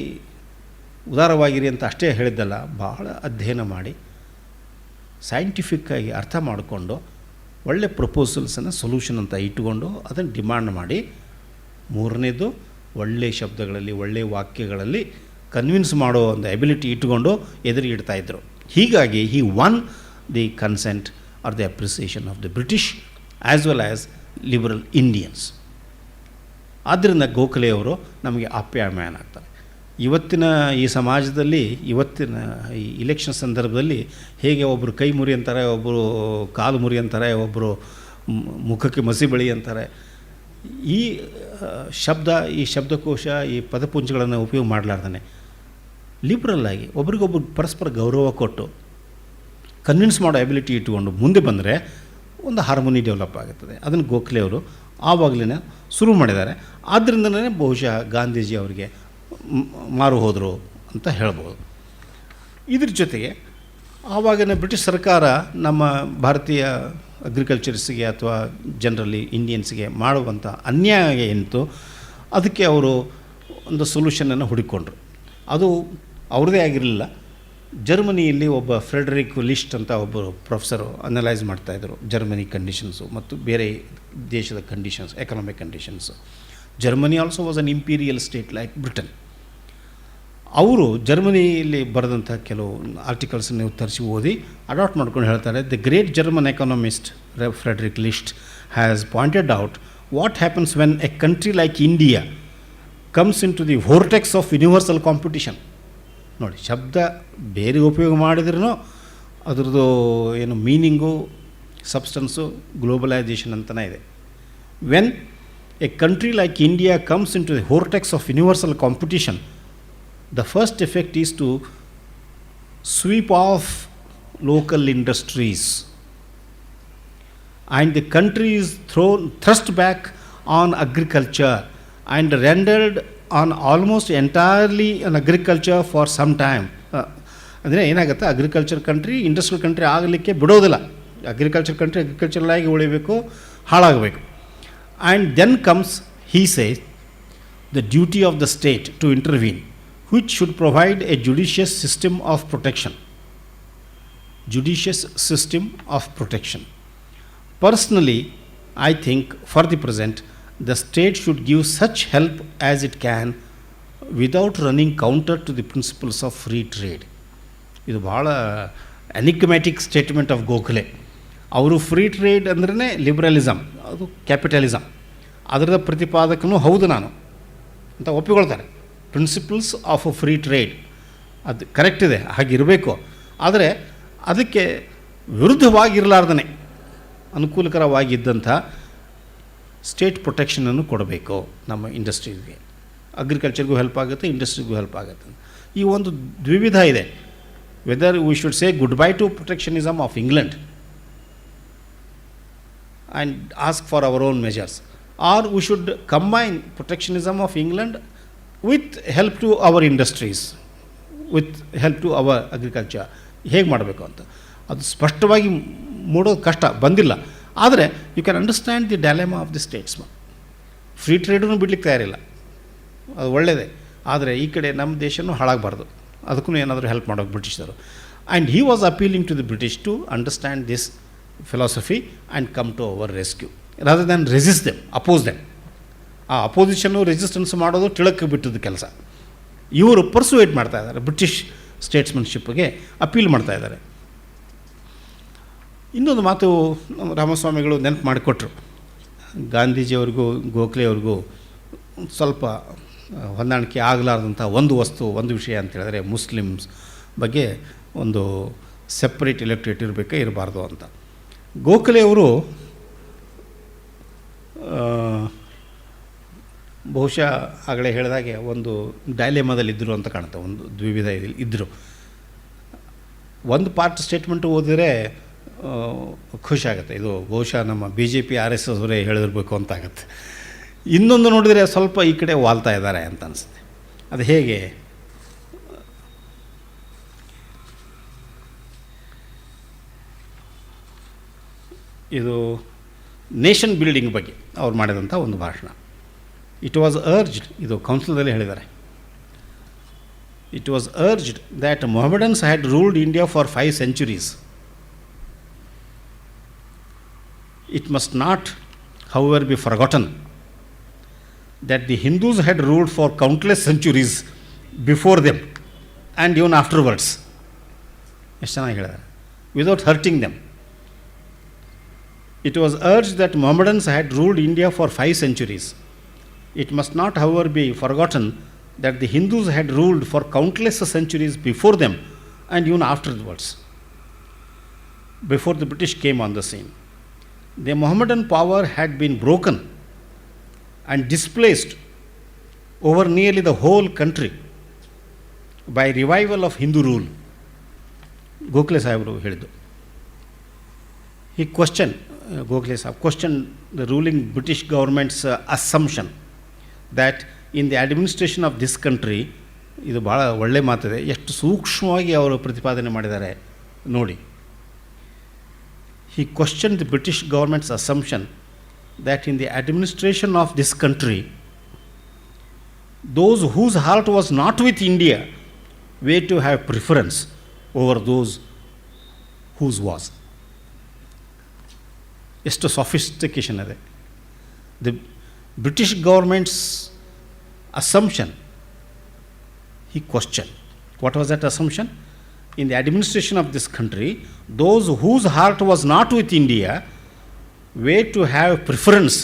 ಉದಾರವಾಗಿರಿ ಅಂತ ಅಷ್ಟೇ ಹೇಳಿದ್ದಲ್ಲ, ಬಹಳ ಅಧ್ಯಯನ ಮಾಡಿ ಸೈಂಟಿಫಿಕ್ಕಾಗಿ ಅರ್ಥ ಮಾಡಿಕೊಂಡು ಒಳ್ಳೆ ಪ್ರಪೋಸಲ್ಸನ್ನು ಸೊಲ್ಯೂಷನ್ ಅಂತ ಇಟ್ಟುಕೊಂಡು ಅದನ್ನು ಡಿಮಾಂಡ್ ಮಾಡಿ, ಮೂರನೇದು ಒಳ್ಳೆಯ ಶಬ್ದಗಳಲ್ಲಿ ಒಳ್ಳೆಯ ವಾಕ್ಯಗಳಲ್ಲಿ ಕನ್ವಿನ್ಸ್ ಮಾಡೋ ಒಂದು ಎಬಿಲಿಟಿ ಇಟ್ಟುಕೊಂಡು ಎದುರಿಗೆ ಇಡ್ತಾಯಿದ್ರು. ಹೀಗಾಗಿ he won the consent or the appreciation of the British as well as liberal Indians. ಆದ್ದರಿಂದ ಗೋಖಲೆಯವರು ನಮಗೆ ಆಪ್ಯಾಯಮಾನ ಆಗ್ತಾರೆ. ಇವತ್ತಿನ ಈ ಸಮಾಜದಲ್ಲಿ, ಇವತ್ತಿನ ಈ ಇಲೆಕ್ಷನ್ ಸಂದರ್ಭದಲ್ಲಿ ಹೇಗೆ ಒಬ್ಬರು ಕೈ ಮುರಿ ಅಂತಾರೆ, ಒಬ್ಬರು ಕಾಲು ಮುರಿ ಅಂತಾರೆ, ಒಬ್ಬರು ಮುಖಕ್ಕೆ ಮಸಿ ಬಳಿ ಅಂತಾರೆ, ಈ ಶಬ್ದ, ಈ ಶಬ್ದಕೋಶ, ಈ ಪದಪುಂಜಗಳನ್ನು ಉಪಯೋಗ ಮಾಡಲಾರ್ದೇ ಲಿಬ್ರಲ್ಲಾಗಿ ಒಬ್ರಿಗೊಬ್ರು ಪರಸ್ಪರ ಗೌರವ ಕೊಟ್ಟು ಕನ್ವಿನ್ಸ್ ಮಾಡೋ ಎಬಿಲಿಟಿ ಇಟ್ಟುಕೊಂಡು ಮುಂದೆ ಬಂದರೆ ಒಂದು ಹಾರ್ಮೋನಿ ಡೆವಲಪ್ ಆಗುತ್ತದೆ. ಅದನ್ನು ಗೋಖಲೆ ಅವರು ಆವಾಗಲೇ ಶುರು ಮಾಡಿದ್ದಾರೆ. ಆದ್ದರಿಂದಲೇ ಬಹುಶಃ ಗಾಂಧೀಜಿ ಅವರಿಗೆ ಮಾರು ಹೋದರು ಅಂತ ಹೇಳ್ಬೋದು. ಇದ್ರ ಜೊತೆಗೆ ಆವಾಗಿನ ಬ್ರಿಟಿಷ್ ಸರ್ಕಾರ ನಮ್ಮ ಭಾರತೀಯ ಅಗ್ರಿಕಲ್ಚರ್ಸ್ಗೆ ಅಥವಾ ಜನರಲಿ ಇಂಡಿಯನ್ಸ್ಗೆ ಮಾಡುವಂಥ ಅನ್ಯಾಯ ಏನಿತ್ತು ಅದಕ್ಕೆ ಅವರು ಒಂದು ಸೊಲ್ಯೂಷನನ್ನು ಹುಡುಕೊಂಡ್ರು. ಅದು ಅವ್ರದ್ದೇ ಆಗಿರಲಿಲ್ಲ. ಜರ್ಮನಿಯಲ್ಲಿ ಒಬ್ಬ ಫ್ರೆಡರಿಕ್ ಲಿಸ್ಟ್ ಅಂತ ಒಬ್ಬರು ಪ್ರೊಫೆಸರು ಅನಲೈಸ್ ಮಾಡ್ತಾಯಿದ್ರು ಜರ್ಮನಿ ಕಂಡೀಷನ್ಸು ಮತ್ತು ಬೇರೆ ದೇಶದ conditions, economic conditions. Germany also was an imperial state like Britain. ಅವರು ಜರ್ಮನಿಯಲ್ಲಿ ಬರೆದಂಥ ಕೆಲವು ಆರ್ಟಿಕಲ್ಸನ್ನು ನೀವು ತರಿಸಿ ಓದಿ ಅಡಾಪ್ಟ್ ಮಾಡ್ಕೊಂಡು ಹೇಳ್ತಾರೆ, the great German economist Friedrich List has pointed out what happens when a country like India comes in to the vortex of universal competition. ನೋಡಿ, ಶಬ್ದ ಬೇರೆ ಉಪಯೋಗ ಮಾಡಿದ್ರೂ ಅದರದ್ದು ಏನು ಮೀನಿಂಗು, ಸಬ್ಸ್ಟೆನ್ಸು ಗ್ಲೋಬಲೈಸೇಷನ್ ಅಂತಲೇ ಇದೆ. When a country like India comes in to the vortex of universal competition, the first effect is to sweep off local industries and the country is thrust back on agriculture and rendered on almost entirely on agriculture for some time. ಅಂದರೆ ಏನಾಗುತ್ತೆ, agriculture country industrial country ಆಗಲಿಕ್ಕೆ ಬಿಡೋದಿಲ್ಲ. Agriculture country agricultural ಆಗಿ ಉಳಿಬೇಕು, ಹಾಳಾಗಬೇಕು. And then comes, he says, the duty of the state to intervene, which should provide a judicious system of protection. Judicious system of protection. Personally, I think for the present, the state should give such help as it can without running counter to the principles of free trade. ಇದು ಭಾಳ ಎನಿಗ್ಮ್ಯಾಟಿಕ್ statement of Gokhale. ಅವರು free trade ಅಂದ್ರೇ ಲಿಬ್ರಲಿಸಮ್, ಅದು capitalism, ಅದರ ಪ್ರತಿಪಾದಕನೂ ಹೌದು ನಾನು ಅಂತ ಒಪ್ಪಿಕೊಳ್ತಾರೆ. Principles of a free trade ಅದು ಕರೆಕ್ಟ್ ಇದೆ, ಹಾಗಿರಬೇಕು. ಆದರೆ ಅದಕ್ಕೆ ವಿರುದ್ಧವಾಗಿರಲಾರ್ದೇ ಅನುಕೂಲಕರವಾಗಿದ್ದಂಥ ಸ್ಟೇಟ್ ಪ್ರೊಟೆಕ್ಷನನ್ನು ಕೊಡಬೇಕು ನಮ್ಮ ಇಂಡಸ್ಟ್ರಿಗೆ. ಅಗ್ರಿಕಲ್ಚರ್ಗೂ ಹೆಲ್ಪ್ ಆಗುತ್ತೆ, ಇಂಡಸ್ಟ್ರಿಗೂ ಹೆಲ್ಪ್ ಆಗುತ್ತೆ. ಈ ಒಂದು ದ್ವಿವಿಧ ಇದೆ. Whether we should say goodbye to protectionism of England and ask for our own measures, or we should combine protectionism of England with help to our industries, with help to our agriculture. ಹೇಗೆ ಮಾಡಬೇಕು ಅಂತ ಅದು ಸ್ಪಷ್ಟವಾಗಿ ಮೂಡೋದು ಕಷ್ಟ, ಬಂದಿಲ್ಲ. ಆದರೆ you can understand the dilemma of the statesman. Free ಟ್ರೇಡನ್ನು ಬಿಡ್ಲಿಕ್ಕೆ ತಯಾರಿಲ್ಲ, ಅದು ಒಳ್ಳೆಯದೇ. ಆದರೆ ಈ ಕಡೆ ನಮ್ಮ ದೇಶನೂ ಹಾಳಾಗಬಾರ್ದು, ಅದಕ್ಕೂ ಏನಾದರೂ ಹೆಲ್ಪ್ ಮಾಡೋದು ಬ್ರಿಟಿಷರು. And he was appealing to the British to understand this philosophy and come to our rescue rather than resist them, oppose them. ಆ ಅಪೋಸಿಷನ್ನು ರೆಸಿಸ್ಟೆನ್ಸ್ ಮಾಡೋದು ತಿಳಕ್ಕೆ ಬಿಟ್ಟದ್ದು ಕೆಲಸ. ಇವರು ಪರ್ಸುವೇಟ್ ಮಾಡ್ತಾ ಇದ್ದಾರೆ, ಬ್ರಿಟಿಷ್ ಸ್ಟೇಟ್ಸ್ಮನ್ಶಿಪ್ಗೆ ಅಪೀಲ್ ಮಾಡ್ತಾ ಇದ್ದಾರೆ. ಇನ್ನೊಂದು ಮಾತು ರಾಮಸ್ವಾಮಿಗಳು ನೆನಪು ಮಾಡಿಕೊಟ್ರು. ಗಾಂಧೀಜಿಯವ್ರಿಗೂ ಗೋಖಲೆಯವ್ರಿಗೂ ಸ್ವಲ್ಪ ಹೊಂದಾಣಿಕೆ ಆಗಲಾರ್ದಂಥ ಒಂದು ವಿಷಯ ಅಂತ ಹೇಳಿದ್ರೆ ಮುಸ್ಲಿಮ್ಸ್ ಬಗ್ಗೆ ಒಂದು ಸೆಪ್ರೇಟ್ ಎಲೆಕ್ಟ್ರೇಟ್ ಇರಬೇಕೇ ಇರಬಾರ್ದು ಅಂತ. ಗೋಖಲೆಯವರು ಬಹುಶಃ ಆಗಲೇ ಹೇಳಿದಾಗೆ ಒಂದು ಡೈಲೆಮಾದಲ್ಲಿದ್ದರು ಅಂತ ಕಾಣುತ್ತೆ, ಒಂದು ದ್ವಿವಿಧ ಇದ್ದರು. ಒಂದು ಪಾರ್ಟ್ ಸ್ಟೇಟ್ಮೆಂಟು ಓದಿದರೆ ಖುಷಿಯಾಗುತ್ತೆ, ಇದು ಬಹುಶಃ ನಮ್ಮ BJP RSS ಅವರೇ ಹೇಳಿದಿರಬೇಕು ಅಂತ ಆಗುತ್ತೆ. ಇನ್ನೊಂದು ನೋಡಿದರೆ ಸ್ವಲ್ಪ ಈ ಕಡೆ ವಾಲ್ತಾ ಇದ್ದಾರೆ ಅಂತ ಅನಿಸುತ್ತೆ. ಅದು ಹೇಗೆ, ಇದು ನೇಷನ್ ಬಿಲ್ಡಿಂಗ್ ಬಗ್ಗೆ ಅವ್ರು ಮಾಡಿದಂಥ ಒಂದು ಭಾಷಣ. ಇಟ್ ವಾಸ್ ಅರ್ಜ್ಡ್, ಇದು ಕೌನ್ಸಿಲ್ದಲ್ಲಿ ಹೇಳಿದ್ದಾರೆ, it was urged that Mohammedans had ruled India for 5 centuries. It must not, however, be forgotten that the Hindus had ruled for countless centuries before them and even afterwards. ಎಷ್ಟು ಚೆನ್ನಾಗಿ ಹೇಳಿದ್ದಾರೆ, without hurting them. It was urged that Mohammedans had ruled India for 5 centuries. It must not, however, be forgotten that the Hindus had ruled for countless centuries before them and even afterwards, before the British came on the scene. The Mohammedan power had been broken and displaced over nearly the whole country by revival of Hindu rule. Gokhale ಸಾಹೇಬರು ಹೇಳಿದ್ದು. He questioned, Gokhale Sahab questioned the ruling British government's assumption that in the administration of this country, ಇದು ಭಾಳ ಒಳ್ಳೆ ಮಾತಿದೆ, ಎಷ್ಟು ಸೂಕ್ಷ್ಮವಾಗಿ ಅವರು ಪ್ರತಿಪಾದನೆ ಮಾಡಿದ್ದಾರೆ ನೋಡಿ. He questioned the British government's assumption that in the administration of this country, those whose heart was not with India were to have preference over those whose was. ಎಷ್ಟು sophistication ಇದೆ. The British government's assumption, he questioned. What was that assumption? In the administration of this country, those whose heart was not with India were to have preference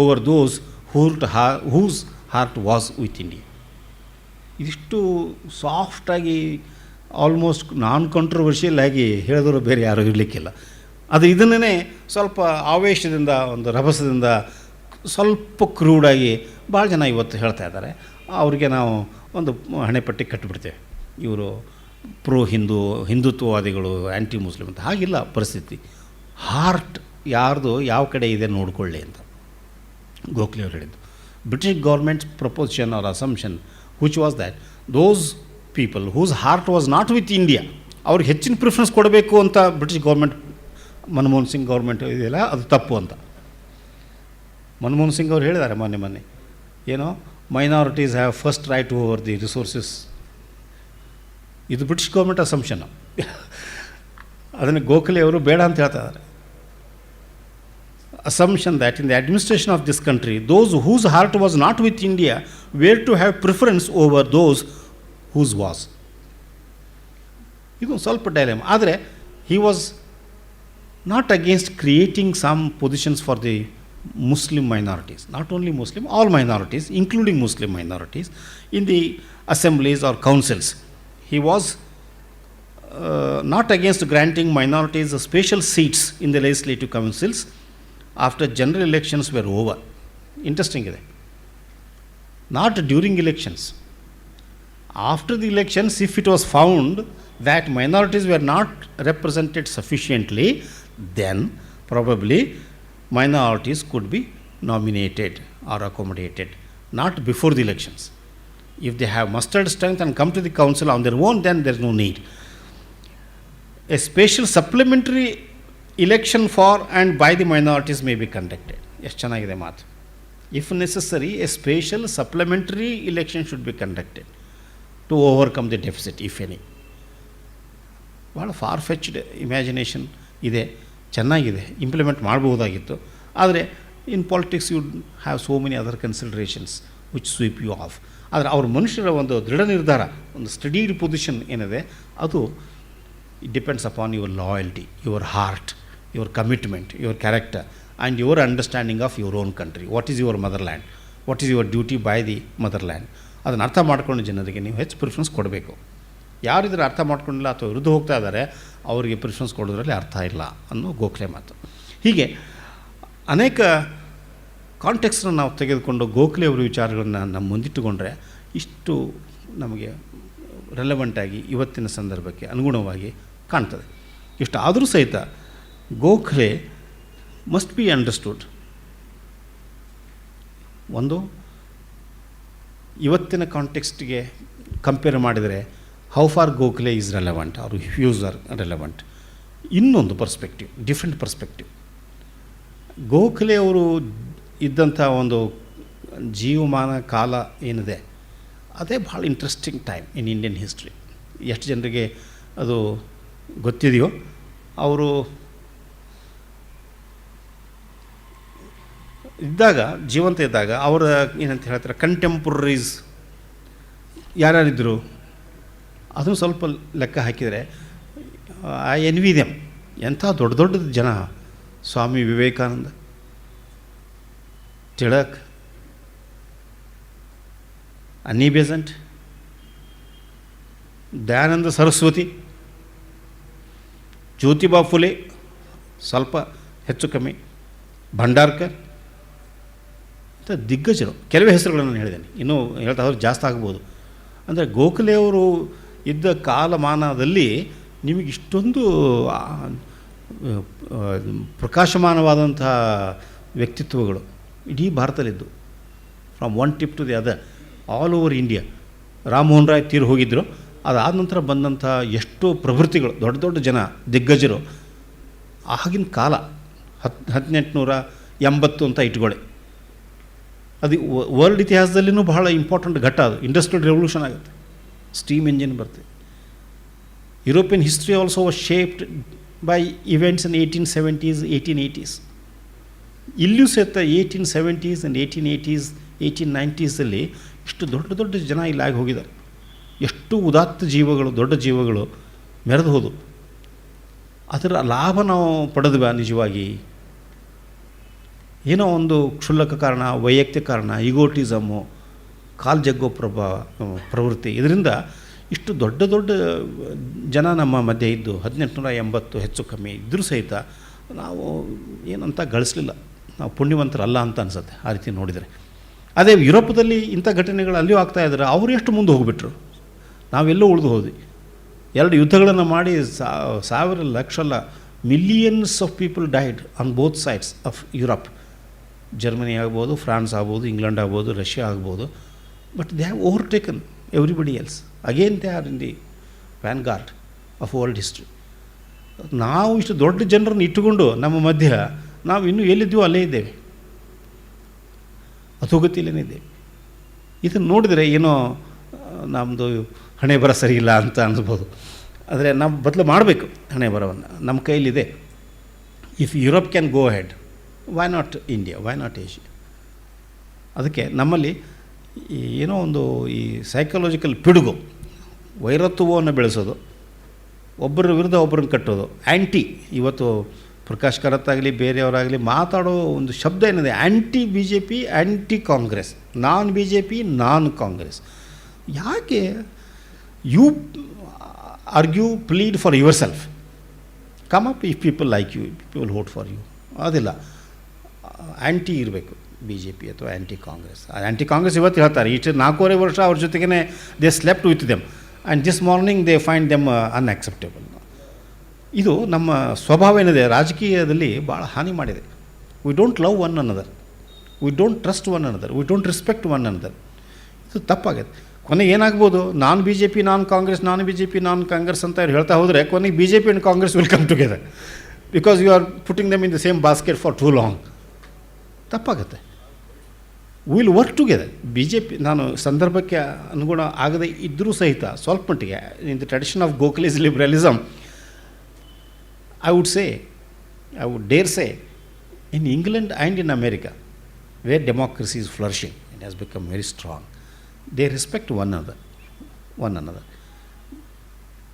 over those whose heart was with India. ಇದಿಷ್ಟು ಸಾಫ್ಟಾಗಿ almost ನಾನ್ controversial ಆಗಿ ಹೇಳಿದವರು ಬೇರೆ ಯಾರೂ ಇರಲಿಕ್ಕಿಲ್ಲ. ಅದು ಇದನ್ನೇ ಸ್ವಲ್ಪ ಆವೇಶದಿಂದ, ಒಂದು ರಭಸದಿಂದ, ಸ್ವಲ್ಪ ಕ್ರೂಡಾಗಿ ಭಾಳ ಜನ ಇವತ್ತು ಹೇಳ್ತಾ ಇದ್ದಾರೆ. ಅವ್ರಿಗೆ ನಾವು ಒಂದು ಹಣೆಪಟ್ಟಿ ಕಟ್ಟಿಬಿಡ್ತೇವೆ, ಇವರು ಪ್ರೋ ಹಿಂದುತ್ವವಾದಿಗಳು, ಆ್ಯಂಟಿ ಮುಸ್ಲಿಮ್ ಅಂತ. ಹಾಗಿಲ್ಲ ಪರಿಸ್ಥಿತಿ. ಹಾರ್ಟ್ ಯಾರ್ದು ಯಾವ ಕಡೆ ಇದೆ ನೋಡಿಕೊಳ್ಳಿ ಅಂತ ಗೋಖಲೆ ಅವರು ಹೇಳಿದ್ದು. British government proposition or assumption which was that those people whose heart was not with India, ಅವ್ರಿಗೆ ಹೆಚ್ಚಿನ ಪ್ರಿಫರೆನ್ಸ್ ಕೊಡಬೇಕು ಅಂತ British government, Manmohan Singh government ಇದೆಯಲ್ಲ, ಅದು ತಪ್ಪು ಅಂತ ಮನಮೋಹನ್ ಸಿಂಗ್ ಅವರು ಹೇಳಿದ್ದಾರೆ ಮೊನ್ನೆ ಏನೋ, minorities have first right over the resources. ಇದು ಬ್ರಿಟಿಷ್ ಗೌರ್ಮೆಂಟ್ ಅಸಂಪ್ಷನ್. ಅದನ್ನು ಗೋಖಲೆ ಅವರು ಬೇಡ ಅಂತ ಹೇಳ್ತಾ ಇದ್ದಾರೆ. Assumption that in the administration of this country, those whose heart was not with India were to have preference over those whose was. ಇದು ಸ್ವಲ್ಪ ಡೈಲೆಮ್. ಆದರೆ he was not against creating some positions for the Muslim minorities, not only Muslim, all minorities, including Muslim minorities, in the assemblies or councils. He was not against granting minorities special seats in the legislative councils after general elections were over. Interesting ಇದೆ. Not during elections. After the elections, if it was found that minorities were not represented sufficiently, then probably minorities could be nominated or accommodated, not before the elections. If they have mustered strength and come to the council on their own, then there is no need. A special supplementary election for and by the minorities may be conducted. ಎಷ್ಟು ಚೆನ್ನಾಗಿದೆ ಮಾತು. If necessary, a special supplementary election should be conducted to overcome the deficit, if any. ಭಾಳ far fetched imagination ಇದೆ, ಚೆನ್ನಾಗಿದೆ, implement ಮಾಡಬಹುದಾಗಿತ್ತು. ಆದರೆ in politics you have so many other considerations which sweep you off. ಆದರೆ ಅವ್ರ ಮನುಷ್ಯರ ಒಂದು ದೃಢ ನಿರ್ಧಾರ, ಒಂದು ಸ್ಟಡೀಡ್ ಪೊಸಿಷನ್ ಏನಿದೆ, ಅದು it depends upon your loyalty, your heart, your commitment, your character, and your understanding of your own country. What is your motherland? What is your duty by the motherland? ಅದನ್ನು ಅರ್ಥ ಮಾಡ್ಕೊಂಡು ಜನರಿಗೆ ನೀವು ಹೆಚ್ಚು preference ಕೊಡಬೇಕು. ಯಾರಿದ್ರೆ ಅರ್ಥ ಮಾಡ್ಕೊಂಡಿಲ್ಲ ಅಥವಾ ವಿರುದ್ಧ ಹೋಗ್ತಾ ಇದ್ದಾರೆ, ಅವರಿಗೆ ಪ್ರಿಫರೆನ್ಸ್ ಕೊಡೋದ್ರಲ್ಲಿ ಅರ್ಥ ಇಲ್ಲ ಅನ್ನೋ ಗೋಖಲೆ ಮಾತು. ಹೀಗೆ ಅನೇಕ ಕಾಂಟೆಕ್ಸ್ನ ನಾವು ತೆಗೆದುಕೊಂಡು ಗೋಖಲೆ ಅವರ ವಿಚಾರಗಳನ್ನು ನಮ್ಮ ಮುಂದಿಟ್ಟುಕೊಂಡ್ರೆ ಇಷ್ಟು ನಮಗೆ ರೆಲೆವೆಂಟಾಗಿ ಇವತ್ತಿನ ಸಂದರ್ಭಕ್ಕೆ ಅನುಗುಣವಾಗಿ ಕಾಣ್ತದೆ. ಇಷ್ಟು ಆದರೂ ಸಹಿತ ಗೋಖಲೆ ಮಸ್ಟ್ ಬಿ ಅಂಡರ್ಸ್ಟುಡ್. ಒಂದು, ಇವತ್ತಿನ ಕಾಂಟೆಕ್ಸ್ಟ್ಗೆ ಕಂಪೇರ್ ಮಾಡಿದರೆ how far Gokhale is relevant or views are relevant. ಇನ್ನೊಂದು ಪರ್ಸ್ಪೆಕ್ಟಿವ್, ಡಿಫ್ರೆಂಟ್ ಪರ್ಸ್ಪೆಕ್ಟಿವ್. ಗೋಖಲೆ ಅವರು ಇದ್ದಂಥ ಒಂದು ಜೀವಮಾನ ಕಾಲ ಏನಿದೆ, ಅದೇ ಭಾಳ interesting time in Indian history. ಎಷ್ಟು ಜನರಿಗೆ ಅದು ಗೊತ್ತಿದೆಯೋ, ಅವರು ಇದ್ದಾಗ, ಜೀವಂತ ಇದ್ದಾಗ, ಅವರ ಏನಂತ ಹೇಳ್ತಾರೆ ಕಂಟೆಂಪ್ರರೀಸ್ ಯಾರ್ಯಾರಿದ್ದರು ಅದನ್ನು ಸ್ವಲ್ಪ ಲೆಕ್ಕ ಹಾಕಿದರೆ ಐ ಎನ್ವಿ ದೆಮ್. ಎಂಥ ದೊಡ್ಡ ದೊಡ್ಡ ಜನ, ಸ್ವಾಮಿ ವಿವೇಕಾನಂದ, ತಿಳಕ್, ಅನ್ನಿ ಬೆಸೆಂಟ್, ದಯಾನಂದ ಸರಸ್ವತಿ, ಜ್ಯೋತಿಬಾ ಫುಲೆ, ಸ್ವಲ್ಪ ಹೆಚ್ಚು ಕಮ್ಮಿ, ಭಂಡಾರ್ಕರ್, ದಿಗ್ಗಜರು. ಕೆಲವೇ ಹೆಸರುಗಳನ್ನು ನಾನು ಹೇಳಿದ್ದೇನೆ, ಇನ್ನೂ ಹೇಳ್ತಾ ಹೋದ್ರೆ ಜಾಸ್ತಿ ಆಗ್ಬೋದು. ಅಂದರೆ ಗೋಖಲೆ ಅವರು ಇದ್ದ ಕಾಲಮಾನದಲ್ಲಿ ನಿಮಗೆ ಇಷ್ಟೊಂದು ಪ್ರಕಾಶಮಾನವಾದಂತಹ ವ್ಯಕ್ತಿತ್ವಗಳು ಇಡೀ ಭಾರತದಲ್ಲಿದ್ದು, from one tip to the other, all over India. Rammohan Roy ತೀರು ಹೋಗಿದ್ದರು, ಅದಾದ ನಂತರ ಬಂದಂಥ ಎಷ್ಟೋ ಪ್ರವೃತ್ತಿಗಳು, ದೊಡ್ಡ ದೊಡ್ಡ ಜನ ದಿಗ್ಗಜರು ಆಗಿನ ಕಾಲ 1880 ಅಂತ ಇಟ್ಕೊಳ್ಳಿ. ಅದು ವರ್ಲ್ಡ್ ಇತಿಹಾಸದಲ್ಲಿನೂ ಬಹಳ ಇಂಪಾರ್ಟೆಂಟ್ ಘಟ್ಟ. ಅದು ಇಂಡಸ್ಟ್ರಿಯಲ್ ರೆವಲ್ಯೂಷನ್ ಆಗುತ್ತೆ, ಸ್ಟೀಮ್ ಇಂಜಿನ್ ಬರ್ತದೆ. European history also was shaped by events in 1870s, 1880s. ಇಲ್ಲಿಯೂ ಸಹಿತ 1870s ಆ್ಯಂಡ್ 1880s, 1890sಲ್ಲಿ ಇಷ್ಟು ದೊಡ್ಡ ದೊಡ್ಡ ಜನ ಇಲ್ಲಿ ಆಗಿ ಹೋಗಿದ್ದಾರೆ. ಎಷ್ಟು ಉದಾತ್ತ ಜೀವಗಳು, ದೊಡ್ಡ ಜೀವಗಳು ಮೆರೆದು ಹೋದು. ಅದರ ಲಾಭ ನಾವು ಪಡೆದ್ವಾ ನಿಜವಾಗಿ? ಏನೋ ಒಂದು ಕ್ಷುಲ್ಲಕ ಕಾರಣ, ವೈಯಕ್ತಿಕ ಕಾರಣ, ಈಗೋಟಿಸಮು, ಕಾಲು ಜಗ್ಗೋ ಪ್ರವೃತ್ತಿ, ಇದರಿಂದ ಇಷ್ಟು ದೊಡ್ಡ ದೊಡ್ಡ ಜನ ನಮ್ಮ ಮಧ್ಯೆ ಇದ್ದು 1880 ಹೆಚ್ಚು ಕಮ್ಮಿ ಇದ್ದರೂ ಸಹಿತ ನಾವು ಏನಂತ ಗಳಿಸಲಿಲ್ಲ. ನಾವು ಪುಣ್ಯವಂತರಲ್ಲ ಅಂತ ಅನಿಸುತ್ತೆ ಆ ರೀತಿ ನೋಡಿದರೆ. ಅದೇ ಯುರೋಪದಲ್ಲಿ ಇಂಥ ಘಟನೆಗಳು ಅಲ್ಲಿಯೂ ಆಗ್ತಾಯಿದ್ದಾರೆ. ಅವರು ಎಷ್ಟು ಮುಂದೆ ಹೋಗಿಬಿಟ್ರು, ನಾವೆಲ್ಲೋ ಉಳಿದು ಹೋದ್ವಿ. 2 ಯುದ್ಧಗಳನ್ನು ಮಾಡಿ ಸಾವಿರ ಲಕ್ಷ ಅಲ್ಲ, millions of people died on both sides of Europe. Germany ಆಗ್ಬೋದು, ಫ್ರಾನ್ಸ್ ಆಗ್ಬೋದು, ಇಂಗ್ಲೆಂಡ್ ಆಗ್ಬೋದು, ರಷ್ಯಾ ಆಗ್ಬೋದು. But they have overtaken everybody else. Again they are in the vanguard of world history. ನಾವು ಇಷ್ಟು ದೊಡ್ಡ ಜನರನ್ನು ಇಟ್ಟುಕೊಂಡು ನಮ್ಮ ಮಧ್ಯ ನಾವು ಇನ್ನೂ ಎಲ್ಲಿದ್ದೀವೋ ಅಲ್ಲೇ ಇದ್ದೇವೆ, ಅಧೋಗತಿಯಲ್ಲೇ ಇದ್ದೇವೆ. ಇದನ್ನು ನೋಡಿದರೆ ಏನೋ ನಮ್ಮದು ಹಣೆ ಬರ ಸರಿ ಇಲ್ಲ ಅಂತ ಅನ್ಬೋದು. ಆದರೆ ನಾವು ಬದಲು ಮಾಡಬೇಕು ಹಣೆ ಬರವನ್ನು, ನಮ್ಮ ಕೈಲಿದೆ. If Europe can go head, why not India, why not Asia? ಅದಕ್ಕೆ ನಮ್ಮಲ್ಲಿ ಏನೋ ಒಂದು ಈ ಸೈಕಾಲಜಿಕಲ್ ಪಿಡುಗು, ವೈರತ್ವವನ್ನು ಬೆಳೆಸೋದು, ಒಬ್ಬರ ವಿರುದ್ಧ ಒಬ್ಬರನ್ನು ಕಟ್ಟೋದು, ಆ್ಯಂಟಿ. ಇವತ್ತು ಪ್ರಕಾಶ್ ಕಾರತ್ ಆಗಲಿ ಬೇರೆಯವರಾಗಲಿ ಮಾತಾಡೋ ಒಂದು ಶಬ್ದ ಏನಿದೆ, anti B J P, anti Congress, non B J P, non Congress. ಯಾಕೆ? You argue, plead for yourself, come up. If people like you, people vote for you. ಅದಿಲ್ಲ, ಆ್ಯಂಟಿ ಇರಬೇಕು ಬಿ ಜೆ ಪಿ ಅಥವಾ ಆ್ಯಂಟಿ ಕಾಂಗ್ರೆಸ್. ಆ್ಯಂಟಿ ಕಾಂಗ್ರೆಸ್ ಇವತ್ತು ಹೇಳ್ತಾರೆ, ಇಷ್ಟು 4.5 ವರ್ಷ ಅವ್ರ ಜೊತೆಗೇ they slept with them and this morning they find them unacceptable. ಇದು ನಮ್ಮ ಸ್ವಭಾವ ಏನಿದೆ ರಾಜಕೀಯದಲ್ಲಿ ಭಾಳ ಹಾನಿ ಮಾಡಿದೆ. We don't love one another, we don't trust one another, we don't respect one another. ಇದು ತಪ್ಪಾಗಿದೆ. ಕೊನೆಗೆ ಏನಾಗ್ಬೋದು, non B J P, non Congress, non B J P, non Congress ಅಂತ ಅವ್ರು ಹೇಳ್ತಾ ಹೋದರೆ ಕೊನೆಗೆ B J P and Congress will come together because you are putting them in the same basket for too long. ತಪ್ಪಾಗುತ್ತೆ. Will work together. B J P ನಾನು ಸಂದರ್ಭಕ್ಕೆ ಅನುಗುಣ ಆಗದೆ ಇದ್ದರೂ ಸಹಿತ ಸ್ವಲ್ಪ ಮಟ್ಟಿಗೆ in the tradition of Gokhale's liberalism, I would dare say, in England and in America, where democracy is flourishing, it has become very strong, they respect one another.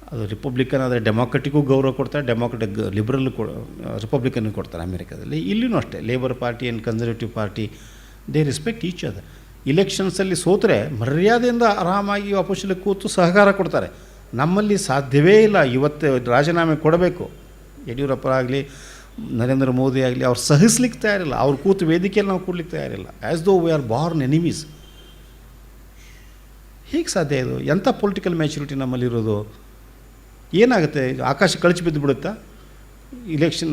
ಅದು Republican ಆದರೆ ಡೆಮಾಕ್ರೆಟಿಗೂ ಗೌರವ ಕೊಡ್ತಾರೆ, ಲಿಬರಲ್ ರಿಪಬ್ಲಿಕನ್ಗೂ ಕೊಡ್ತಾರೆ ಅಮೇರಿಕಾದಲ್ಲಿ. ಇಲ್ಲಿನೂ ಅಷ್ಟೇ, labour party and conservative party, they respect each other. ಇಲೆಕ್ಷನ್ಸಲ್ಲಿ ಸೋತರೆ ಮರ್ಯಾದೆಯಿಂದ ಆರಾಮಾಗಿ ಅಪೋಸಿಷನ್ಗೆ ಕೂತು ಸಹಕಾರ ಕೊಡ್ತಾರೆ. ನಮ್ಮಲ್ಲಿ ಸಾಧ್ಯವೇ ಇಲ್ಲ. ಇವತ್ತು ರಾಜೀನಾಮೆ ಕೊಡಬೇಕು, ಯಡಿಯೂರಪ್ಪ ಆಗಲಿ ನರೇಂದ್ರ ಮೋದಿ ಆಗಲಿ, ಅವ್ರು ಸಹಿಸ್ಲಿಕ್ಕೆ ತಯಾರಿಲ್ಲ. ಅವ್ರು ಕೂತು ವೇದಿಕೆಯಲ್ಲಿ ನಾವು ಕೂಡ್ಲಿಕ್ಕೆ ತಯಾರಿಲ್ಲ. ಆ್ಯಸ್ ದೋ ವಿ ಆರ್ ಬಾರ್ನ್ ಎನಿಮೀಸ್. ಹೇಗೆ ಸಾಧ್ಯ ಇದು? ಎಂಥ ಪೊಲಿಟಿಕಲ್ ಮ್ಯಾಚುರಿಟಿ ನಮ್ಮಲ್ಲಿರೋದು? ಏನಾಗುತ್ತೆ? ಆಕಾಶ ಕಳಚಿ ಬಿದ್ದು ಬಿಡುತ್ತಾ? ಇಲೆಕ್ಷನ್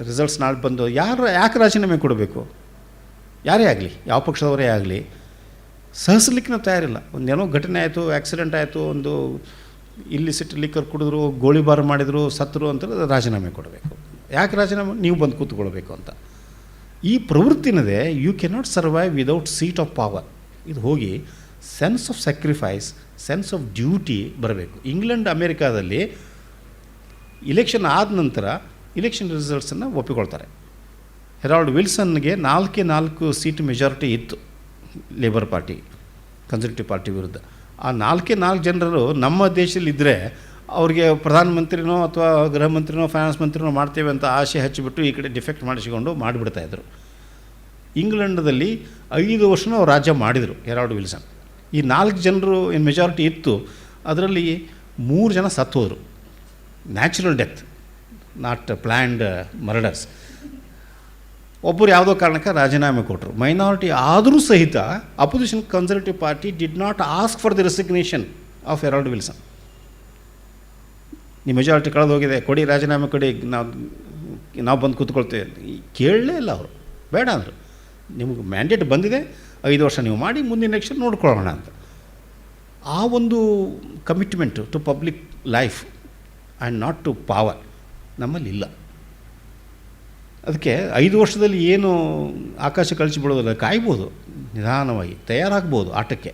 ರಿಸಲ್ಟ್ಸ್ ನಾಳೆ ಬಂದು ಯಾಕೆ ರಾಜೀನಾಮೆ ಕೊಡಬೇಕು? ಯಾರೇ ಆಗಲಿ, ಯಾವ ಪಕ್ಷದವರೇ ಆಗಲಿ, ಸಹಿಸ್ಲಿಕ್ಕೆ ನಾವು ತಯಾರಿಲ್ಲ. ಒಂದೇನೋ ಘಟನೆ ಆಯಿತು, ಆ್ಯಕ್ಸಿಡೆಂಟ್ ಆಯಿತು, ಒಂದು ಇಲ್ಲಿಸಿಟ್ ಲಿಕ್ಕರ್ ಕುಡಿದ್ರು, ಗೋಳಿಬಾರ್ ಮಾಡಿದರು, ಸತ್ತರು ಅಂತ ರಾಜೀನಾಮೆ ಕೊಡಬೇಕು. ಯಾಕೆ ರಾಜೀನಾಮೆ? ನೀವು ಬಂದು ಕೂತ್ಕೊಳ್ಬೇಕು ಅಂತ. ಈ ಪ್ರವೃತ್ತಿನದೇ you cannot survive without seat of power. ಇದು ಹೋಗಿ sense of sacrifice, sense of duty ಬರಬೇಕು. ಇಂಗ್ಲೆಂಡ್ ಅಮೇರಿಕಾದಲ್ಲಿ ಇಲೆಕ್ಷನ್ ಆದ ನಂತರ ಇಲೆಕ್ಷನ್ ರಿಸಲ್ಟ್ಸನ್ನು ಒಪ್ಪಿಕೊಳ್ತಾರೆ. ಹೆರಾಲ್ಡ್ ವಿಲ್ಸನ್ಗೆ 4 ಸೀಟ್ ಮೆಜಾರಿಟಿ ಇತ್ತು ಲೇಬರ್ ಪಾರ್ಟಿ ಕನ್ಸರ್ವೇಟಿವ್ ಪಾರ್ಟಿ ವಿರುದ್ಧ. ಆ 4 ಜನರು ನಮ್ಮ ದೇಶದಲ್ಲಿದ್ದರೆ ಅವ್ರಿಗೆ ಪ್ರಧಾನಮಂತ್ರಿನೋ ಅಥವಾ ಗೃಹ ಮಂತ್ರಿನೋ ಫೈನಾನ್ಸ್ ಮಂತ್ರಿನೋ ಮಾಡ್ತೇವೆ ಅಂತ ಆಸೆ ಹಚ್ಚಿಬಿಟ್ಟು ಈ ಕಡೆ ಡಿಫೆಕ್ಟ್ ಮಾಡಿಸಿಕೊಂಡು ಮಾಡಿಬಿಡ್ತಾಯಿದ್ರು. ಇಂಗ್ಲೆಂಡದಲ್ಲಿ 5 ವರ್ಷನೂ ಅವ್ರು ರಾಜ್ಯ ಮಾಡಿದರು ಹೆರಾಲ್ಡ್ ವಿಲ್ಸನ್. ಈ 4 ಜನರು ಏನು ಮೆಜಾರಿಟಿ ಇತ್ತು, ಅದರಲ್ಲಿ 3 ಜನ ಸತ್ತು ಹೋದರು. Natural death, not planned murders. ಒಬ್ಬರು ಯಾವುದೋ ಕಾರಣಕ್ಕೆ ರಾಜೀನಾಮೆ ಕೊಟ್ಟರು. ಮೈನಾರಿಟಿ ಆದರೂ ಸಹಿತ opposition conservative party did not ask for the resignation of Harold Wilson. ನಿಮ್ಮ ಮೆಜಾರಿಟಿ ಕಳೆದು ಹೋಗಿದೆ, ಕೊಡಿ ರಾಜೀನಾಮೆ ಕೊಡಿ, ನಾವು ಬಂದು ಕೂತ್ಕೊಳ್ತೇವೆ. ಕೇಳಲೇ ಇಲ್ಲ ಅವರು, ಬೇಡ ಅಂದರು. ನಿಮಗೆ ಮ್ಯಾಂಡೇಟ್ ಬಂದಿದೆ, 5 ವರ್ಷ ನೀವು ಮಾಡಿ, ಮುಂದಿನ ಎಲೆಕ್ಷನ್ ನೋಡ್ಕೊಳ್ಳೋಣ ಅಂತ. ಆ ಒಂದು commitment to public life and not to power ನಮ್ಮಲ್ಲಿಲ್ಲ. ಅದಕ್ಕೆ 5 ವರ್ಷದಲ್ಲಿ ಏನು ಆಕಾಶ ಕಳಿಸಿಬಿಡೋದಿಲ್ಲ, ಕಾಯ್ಬೋದು, ನಿಧಾನವಾಗಿ ತಯಾರಾಗ್ಬೋದು ಆಟಕ್ಕೆ.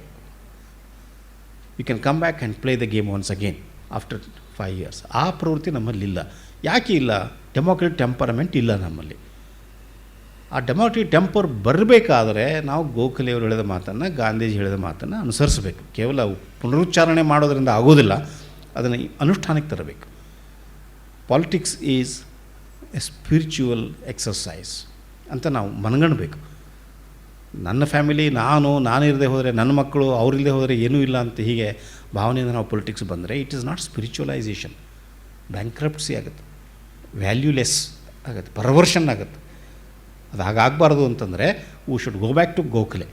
You can come back and play the game once again after 5 years. ಆ ಪ್ರವೃತ್ತಿ ನಮ್ಮಲ್ಲಿಲ್ಲ. ಯಾಕೆ ಇಲ್ಲ? ಡೆಮೋಕ್ರೆಟಿಕ್ ಟೆಂಪರಮೆಂಟ್ ಇಲ್ಲ ನಮ್ಮಲ್ಲಿ. ಆ ಡೆಮೋಕ್ರೆಟಿಕ್ ಟೆಂಪರ್ ಬರಬೇಕಾದ್ರೆ ನಾವು ಗೋಖಲೆಯವರು ಹೇಳಿದ ಮಾತನ್ನು, ಗಾಂಧೀಜಿ ಹೇಳಿದ ಮಾತನ್ನು ಅನುಸರಿಸಬೇಕು. ಕೇವಲ ಪುನರುಚ್ಚಾರಣೆ ಮಾಡೋದರಿಂದ ಆಗೋದಿಲ್ಲ, ಅದನ್ನು ಅನುಷ್ಠಾನಕ್ಕೆ ತರಬೇಕು. Politics is A spiritual exercise ಅಂತ ನಾವು ಮನಗಣಬೇಕು. ನನ್ನ ಫ್ಯಾಮಿಲಿ, ನಾನಿರದೆ ಹೋದರೆ, ನನ್ನ ಮಕ್ಕಳು ಅವರಿಲ್ಲದೆ ಹೋದರೆ ಏನೂ ಇಲ್ಲ ಅಂತ ಹೀಗೆ ಭಾವನೆಯಿಂದ ನಾವು ಪೊಲಿಟಿಕ್ಸ್ ಬಂದರೆ it is not spiritualisation. Bankruptcy ಆಗುತ್ತೆ, ವ್ಯಾಲ್ಯೂಲೆಸ್ ಆಗುತ್ತೆ, ಪರ್ವರ್ಷನ್ ಆಗುತ್ತೆ. ಅದು ಹಾಗಾಗಬಾರ್ದು ಅಂತಂದರೆ we should go back to Gokhale.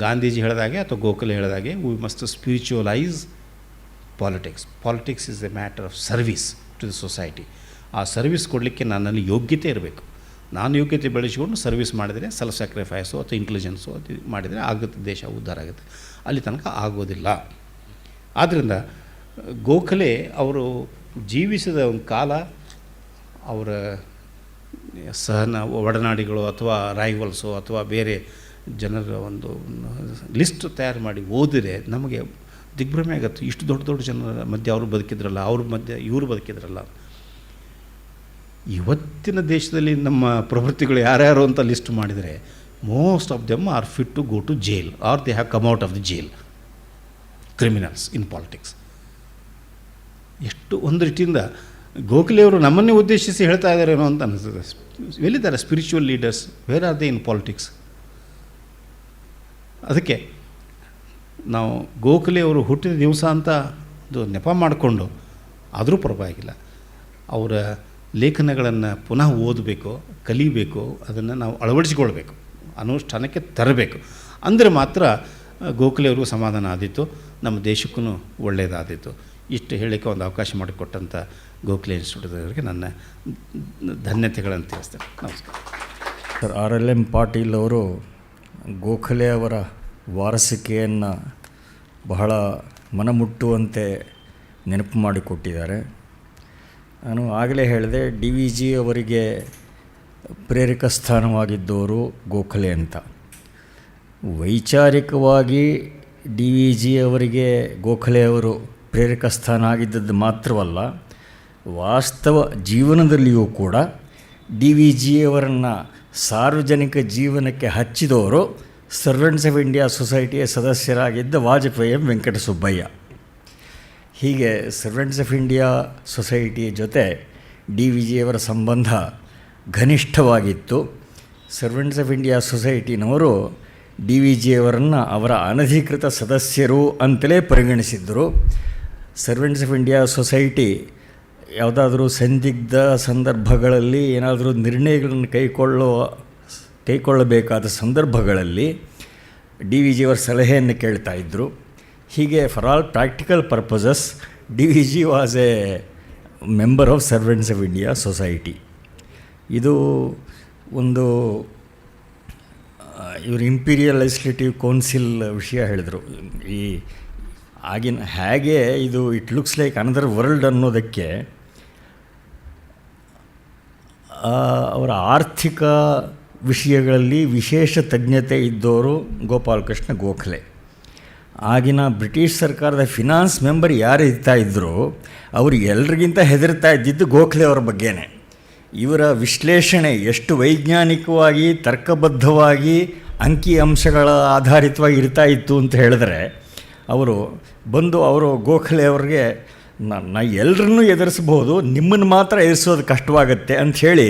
Gandhiji ಹೇಳಿದಾಗೆ ಅಥವಾ ಗೋಖಲೆ ಹೇಳಿದಾಗೆ we must spiritualise politics. Politics is a matter of service to the society. ಆ ಸರ್ವಿಸ್ ಕೊಡಲಿಕ್ಕೆ ನನ್ನಲ್ಲಿ ಯೋಗ್ಯತೆ ಇರಬೇಕು. ನಾನು ಯೋಗ್ಯತೆ ಬೆಳೆಸಿಕೊಂಡು ಸರ್ವಿಸ್ ಮಾಡಿದರೆ, ಸೆಲ್ಫ್ ಸ್ಯಾಕ್ರಿಫೈಸು ಅಥವಾ ಇಂಟೆಲಿಜೆನ್ಸು ಅದು ಮಾಡಿದರೆ ಆಗುತ್ತೆ, ದೇಶ ಉದ್ಧಾರ ಆಗುತ್ತೆ. ಅಲ್ಲಿ ತನಕ ಆಗೋದಿಲ್ಲ. ಆದ್ದರಿಂದ ಗೋಖಲೆ ಅವರು ಜೀವಿಸಿದ ಒಂದು ಕಾಲ, ಅವರ ಒಡನಾಡಿಗಳು ಅಥವಾ ರೈವಲ್ಸು ಅಥವಾ ಬೇರೆ ಜನರ ಒಂದು ಲಿಸ್ಟ್ ತಯಾರು ಮಾಡಿ ಓದಿದರೆ ನಮಗೆ ದಿಗ್ಭ್ರಮೆ ಆಗುತ್ತೆ. ಇಷ್ಟು ದೊಡ್ಡ ದೊಡ್ಡ ಜನರ ಮಧ್ಯೆ ಅವರು ಬದುಕಿದ್ರಲ್ಲ, ಅವ್ರ ಮಧ್ಯೆ ಇವರು ಬದುಕಿದ್ರಲ್ಲ. ಇವತ್ತಿನ ದೇಶದಲ್ಲಿ ನಮ್ಮ ಪ್ರವೃತ್ತಿಗಳು ಯಾರ್ಯಾರು ಅಂತ ಲಿಸ್ಟ್ ಮಾಡಿದರೆ most of them are fit to go to jail or they have come out of the jail. Criminals in politics. ಎಷ್ಟು ಒಂದು ರೀತಿಯಿಂದ ಗೋಖಲೆಯವರು ನಮ್ಮನ್ನೇ ಉದ್ದೇಶಿಸಿ ಹೇಳ್ತಾ ಇದ್ದಾರೇನೋ ಅಂತ ಅನಿಸ್ತದೆ. ಎಲ್ಲಿದ್ದಾರೆ spiritual leaders? Where are they in politics? ಅದಕ್ಕೆ ನಾವು ಗೋಖಲೆಯವರು ಹುಟ್ಟಿದ ದಿವಸ ಅಂತ ಅದು ನೆಪ ಮಾಡಿಕೊಂಡು ಆದರೂ ಪರವಾಗಿಲ್ಲ, ಅವರ ಲೇಖನಗಳನ್ನು ಪುನಃ ಓದಬೇಕು, ಕಲಿಬೇಕು, ಅದನ್ನು ನಾವು ಅಳವಡಿಸಿಕೊಳ್ಬೇಕು, ಅನುಷ್ಠಾನಕ್ಕೆ ತರಬೇಕು. ಅಂದರೆ ಮಾತ್ರ ಗೋಖಲೆಯವ್ರಿಗೂ ಸಮಾಧಾನ ಆದಿತ್ತು, ನಮ್ಮ ದೇಶಕ್ಕೂ ಒಳ್ಳೆಯದಾದಿತ್ತು. ಇಷ್ಟು ಹೇಳಲಿಕ್ಕೆ ಒಂದು ಅವಕಾಶ ಮಾಡಿಕೊಟ್ಟಂಥ ಗೋಖಲೆ ಇನ್ಸ್ಟಿಟ್ಯೂಟ್ದವರಿಗೆ ನನ್ನ ಧನ್ಯತೆಗಳನ್ನು ತಿಳಿಸ್ತೇನೆ. ನಮಸ್ಕಾರ ಸರ್. RLM ಪಾಟೀಲ್ ಅವರು ಗೋಖಲೆ ಅವರ ವಾರಸಿಕೆಯನ್ನು ಬಹಳ ಮನಮುಟ್ಟುವಂತೆ ನೆನಪು ಮಾಡಿಕೊಟ್ಟಿದ್ದಾರೆ. ನಾನು ಆಗಲೇ ಹೇಳಿದೆ, DVG ಅವರಿಗೆ ಪ್ರೇರಕ ಸ್ಥಾನವಾಗಿದ್ದವರು ಗೋಖಲೆ ಅಂತ. ವೈಚಾರಿಕವಾಗಿ DVG ಅವರಿಗೆ ಗೋಖಲೆ ಅವರು ಪ್ರೇರಕ ಸ್ಥಾನ ಆಗಿದ್ದದ್ದು ಮಾತ್ರವಲ್ಲ, ವಾಸ್ತವ ಜೀವನದಲ್ಲಿಯೂ ಕೂಡ DVG ಅವರನ್ನು ಸಾರ್ವಜನಿಕ ಜೀವನಕ್ಕೆ ಹಚ್ಚಿದವರು ಸರ್ವೆಂಟ್ಸ್ ಆಫ್ ಇಂಡಿಯಾ ಸೊಸೈಟಿಯ ಸದಸ್ಯರಾಗಿದ್ದ ವಾಜಪೇಯಿ ವೆಂಕಟಸುಬ್ಬಯ್ಯ. ಹೀಗೆ ಸರ್ವೆಂಟ್ಸ್ ಆಫ್ ಇಂಡಿಯಾ ಸೊಸೈಟಿಯ ಜೊತೆ DVG ಅವರ ಸಂಬಂಧ ಘನಿಷ್ಠವಾಗಿತ್ತು. ಸರ್ವೆಂಟ್ಸ್ ಆಫ್ ಇಂಡಿಯಾ ಸೊಸೈಟಿನವರು DVG ಅವರನ್ನು ಅವರ ಅನಧಿಕೃತ ಸದಸ್ಯರು ಅಂತಲೇ ಪರಿಗಣಿಸಿದ್ದರು. ಸರ್ವೆಂಟ್ಸ್ ಆಫ್ ಇಂಡಿಯಾ ಸೊಸೈಟಿ ಯಾವುದಾದ್ರೂ ಸಂದಿಗ್ಧ ಸಂದರ್ಭಗಳಲ್ಲಿ ಏನಾದರೂ ನಿರ್ಣಯಗಳನ್ನು ಕೈಗೊಳ್ಳಬೇಕಾದ ಸಂದರ್ಭಗಳಲ್ಲಿ DVG ಅವರ ಸಲಹೆಯನ್ನು ಕೇಳ್ತಾ ಇದ್ದರು. ಹೀಗೆ for all practical purposes DVG was A member of servants of India society. ಇದು ಒಂದು ಇವರು ಇಂಪೀರಿಯಲ್ ಲೆಜಿಸ್ಲೇಟಿವ್ ಕೌನ್ಸಿಲ್ ವಿಷಯ ಹೇಳಿದರು. ಈ ಆಗಿನ ಹೇಗೆ ಇದು it looks like another world ಅನ್ನೋದಕ್ಕೆ ಅವರ ಆರ್ಥಿಕ ವಿಷಯಗಳಲ್ಲಿ ವಿಶೇಷ ತಜ್ಞತೆ ಇದ್ದವರು ಗೋಪಾಲಕೃಷ್ಣ ಗೋಖಲೆ. ಆಗಿನ ಬ್ರಿಟಿಷ್ ಸರ್ಕಾರದ ಫಿನಾನ್ಸ್ ಮೆಂಬರ್ ಯಾರು ಇರ್ತಾ ಇದ್ದರು ಅವರು ಎಲ್ರಿಗಿಂತ ಹೆದರ್ತಾ ಇದ್ದಿದ್ದು ಗೋಖಲೆ ಅವರ ಬಗ್ಗೆನೇ. ಇವರ ವಿಶ್ಲೇಷಣೆ ಎಷ್ಟು ವೈಜ್ಞಾನಿಕವಾಗಿ ತರ್ಕಬದ್ಧವಾಗಿ ಅಂಕಿ ಅಂಶಗಳ ಆಧಾರಿತವಾಗಿ ಇರ್ತಾ ಇತ್ತು ಅಂತ ಹೇಳಿದ್ರೆ, ಅವರು ಗೋಖಲೆ ಅವ್ರಿಗೆ ನಾ ಎಲ್ಲರನ್ನೂ ಎದುರಿಸ್ಬೋದು, ನಿಮ್ಮನ್ನು ಮಾತ್ರ ಎದುರಿಸೋದು ಕಷ್ಟವಾಗುತ್ತೆ ಅಂಥೇಳಿ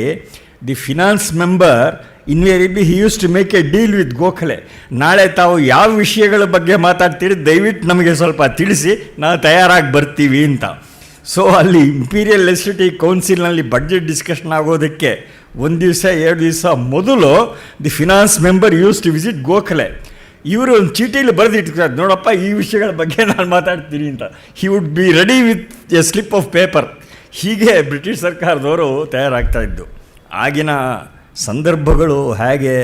the finance member invariably he used to make a deal with Gokhale. ನಾಳೆ ತಾವು ಯಾವ ವಿಷಯಗಳ ಬಗ್ಗೆ ಮಾತಾಡ್ತೀರಿ ದಯವಿಟ್ಟು ನಮಗೆ ಸ್ವಲ್ಪ ತಿಳಿಸಿ, ನಾವು ತಯಾರಾಗಿ ಬರ್ತೀವಿ ಅಂತ. ಸೊ ಅಲ್ಲಿ ಇಂಪೀರಿಯಲ್ ಲೆಜಿಸ್ಲೇಟಿವ್ ಕೌನ್ಸಿಲ್ನಲ್ಲಿ ಬಡ್ಜೆಟ್ ಡಿಸ್ಕಷನ್ ಆಗೋದಕ್ಕೆ 1 ದಿವಸ 2 ದಿವಸ ಮೊದಲು the finance member used to visit Gokhale. ಇವರು ಒಂದು ಚೀಟಿಯಲ್ಲಿ ಬರೆದಿಟ್ಟಿರ್ತಾರೆ, ನೋಡಪ್ಪ ಈ ವಿಷಯಗಳ ಬಗ್ಗೆ ನಾನು ಮಾತಾಡ್ತೀನಿ ಅಂತ. He would be ready with A slip of paper. ಹೀಗೆ ಬ್ರಿಟಿಷ್ ಸರ್ಕಾರದವರು ತಯಾರಾಗ್ತಾ ಇದ್ದು. ಆಗಿನ ಸಂದರ್ಭಗಳು ಹೇಗೆ,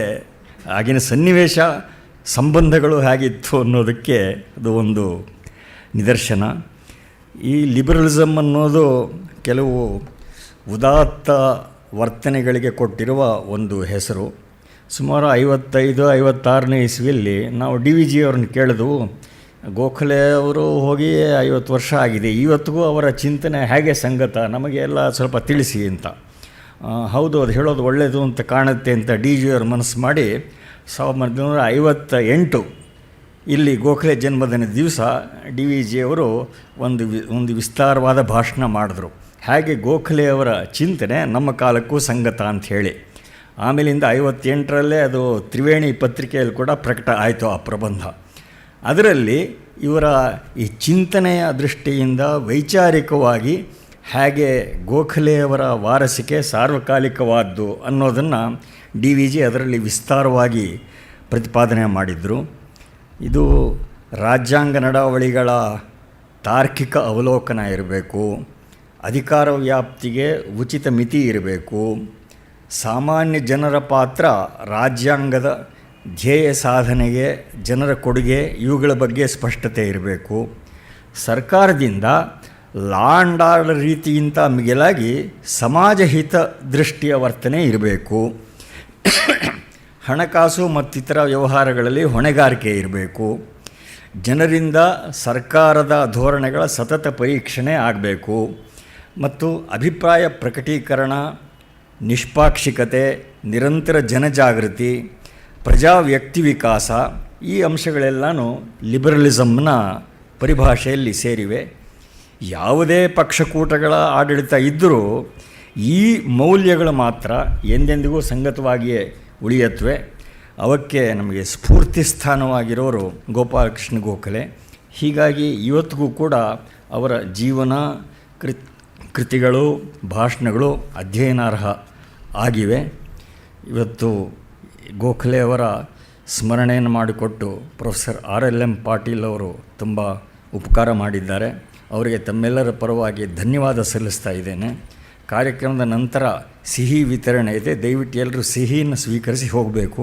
ಆಗಿನ ಸನ್ನಿವೇಶ ಸಂಬಂಧಗಳು ಹೇಗಿತ್ತು ಅನ್ನೋದಕ್ಕೆ ಅದು ಒಂದು ನಿದರ್ಶನ. ಈ ಲಿಬರಲಿಸಮ್ ಅನ್ನೋದು ಕೆಲವು ಉದಾತ್ತ ವರ್ತನೆಗಳಿಗೆ ಕೊಟ್ಟಿರುವ ಒಂದು ಹೆಸರು. ಸುಮಾರು 55-56ನೇ ಇಸ್ವಿಯಲ್ಲಿ ನಾವು DVG ಅವ್ರನ್ನ ಕೇಳಿದ್ವು, ಗೋಖಲೆ ಅವರು ಹೋಗಿ 50 ವರ್ಷ ಆಗಿದೆ, ಇವತ್ತಿಗೂ ಅವರ ಚಿಂತನೆ ಹೇಗೆ ಸಂಗತ, ನಮಗೆ ಎಲ್ಲ ಸ್ವಲ್ಪ ತಿಳಿಸಿ ಅಂತ. ಹೌದು, ಅದು ಹೇಳೋದು ಒಳ್ಳೆಯದು ಅಂತ ಕಾಣುತ್ತೆ ಅಂತ DG ಅವರು ಮನಸ್ಸು ಮಾಡಿ 1958 ಇಲ್ಲಿ ಗೋಖಲೆ ಜನ್ಮದಿನ ದಿವಸ DVG ಅವರು ಒಂದು ವಿಸ್ತಾರವಾದ ಭಾಷಣ ಮಾಡಿದ್ರು, ಹಾಗೆ ಗೋಖಲೆಯವರ ಚಿಂತನೆ ನಮ್ಮ ಕಾಲಕ್ಕೂ ಸಂಗತ ಅಂಥೇಳಿ. ಆಮೇಲಿಂದ 58ರಲ್ಲೇ ಅದು ತ್ರಿವೇಣಿ ಪತ್ರಿಕೆಯಲ್ಲಿ ಕೂಡ ಪ್ರಕಟ ಆಯಿತು ಆ ಪ್ರಬಂಧ. ಅದರಲ್ಲಿ ಇವರ ಈ ಚಿಂತನೆಯ ದೃಷ್ಟಿಯಿಂದ ವೈಚಾರಿಕವಾಗಿ ಹೇಗೆ ಗೋಖಲೆಯವರ ವಾರಸಿಕೆ ಸಾರ್ವಕಾಲಿಕವಾದ್ದು ಅನ್ನೋದನ್ನು DVG ಅದರಲ್ಲಿ ವಿಸ್ತಾರವಾಗಿ ಪ್ರತಿಪಾದನೆ ಮಾಡಿದರು. ಇದು ರಾಜ್ಯಾಂಗ ನಡಾವಳಿಗಳ ತಾರ್ಕಿಕ ಅವಲೋಕನ ಇರಬೇಕು, ಅಧಿಕಾರ ವ್ಯಾಪ್ತಿಗೆ ಉಚಿತ ಮಿತಿ ಇರಬೇಕು, ಸಾಮಾನ್ಯ ಜನರ ಪಾತ್ರ, ರಾಜ್ಯಾಂಗದ ಧ್ಯೇಯ ಸಾಧನೆಗೆ ಜನರ ಕೊಡುಗೆ, ಇವುಗಳ ಬಗ್ಗೆ ಸ್ಪಷ್ಟತೆ ಇರಬೇಕು. ಸರ್ಕಾರದಿಂದ ಲಾ ಆ್ಯಂಡ್ ಆರ್ಡರ್ ರೀತಿಗಿಂತ ಮಿಗಿಲಾಗಿ ಸಮಾಜ ಹಿತ ದೃಷ್ಟಿಯ ವರ್ತನೆ ಇರಬೇಕು. ಹಣಕಾಸು ಮತ್ತಿತರ ವ್ಯವಹಾರಗಳಲ್ಲಿ ಹೊಣೆಗಾರಿಕೆ ಇರಬೇಕು. ಜನರಿಂದ ಸರ್ಕಾರದ ಧೋರಣೆಗಳ ಸತತ ಪರೀಕ್ಷಣೆ ಆಗಬೇಕು ಮತ್ತು ಅಭಿಪ್ರಾಯ ಪ್ರಕಟೀಕರಣ, ನಿಷ್ಪಾಕ್ಷಿಕತೆ, ನಿರಂತರ ಜನಜಾಗೃತಿ, ಪ್ರಜಾ ವ್ಯಕ್ತಿ ವಿಕಾಸ, ಈ ಅಂಶಗಳೆಲ್ಲನೂ ಲಿಬರಲಿಸಮ್ನ ಪರಿಭಾಷೆಯಲ್ಲಿ ಸೇರಿವೆ. ಯಾವುದೇ ಪಕ್ಷಕೂಟಗಳ ಆಡಳಿತ ಇದ್ದರೂ ಈ ಮೌಲ್ಯಗಳು ಮಾತ್ರ ಎಂದೆಂದಿಗೂ ಸಂಗತವಾಗಿಯೇ ಉಳಿಯತ್ವೆ. ಅವಕ್ಕೆ ನಮಗೆ ಸ್ಫೂರ್ತಿ ಸ್ಥಾನವಾಗಿರೋರು ಗೋಪಾಲಕೃಷ್ಣ ಗೋಖಲೆ. ಹೀಗಾಗಿ ಇವತ್ತಿಗೂ ಕೂಡ ಅವರ ಜೀವನ, ಕೃತಿಗಳು, ಭಾಷಣಗಳು ಅಧ್ಯಯನಾರ್ಹ ಆಗಿವೆ. ಇವತ್ತು ಗೋಖಲೆಯವರ ಸ್ಮರಣೆಯನ್ನು ಮಾಡಿಕೊಟ್ಟು ಪ್ರೊಫೆಸರ್ RLM ಪಾಟೀಲ್ ಅವರು ತುಂಬ ಉಪಕಾರ ಮಾಡಿದ್ದಾರೆ. ಅವರಿಗೆ ತಮ್ಮೆಲ್ಲರ ಪರವಾಗಿ ಧನ್ಯವಾದ ಸಲ್ಲಿಸ್ತಾ ಇದ್ದೇನೆ. ಕಾರ್ಯಕ್ರಮದ ನಂತರ ಸಿಹಿ ವಿತರಣೆ ಇದೆ, ದಯವಿಟ್ಟು ಎಲ್ಲರೂ ಸಿಹಿಯನ್ನು ಸ್ವೀಕರಿಸಿ ಹೋಗಬೇಕು.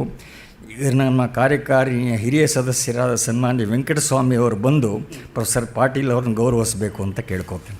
ಈಗ ನಮ್ಮ ಕಾರ್ಯಕಾರಿಣಿಯ ಹಿರಿಯ ಸದಸ್ಯರಾದ ಸನ್ಮಾನ್ಯ ವೆಂಕಟಸ್ವಾಮಿ ಅವರು ಬಂದು ಪ್ರೊಫೆಸರ್ ಪಾಟೀಲ್ ಅವ್ರನ್ನ ಗೌರವಿಸಬೇಕು ಅಂತ ಕೇಳ್ಕೊತೀನಿ.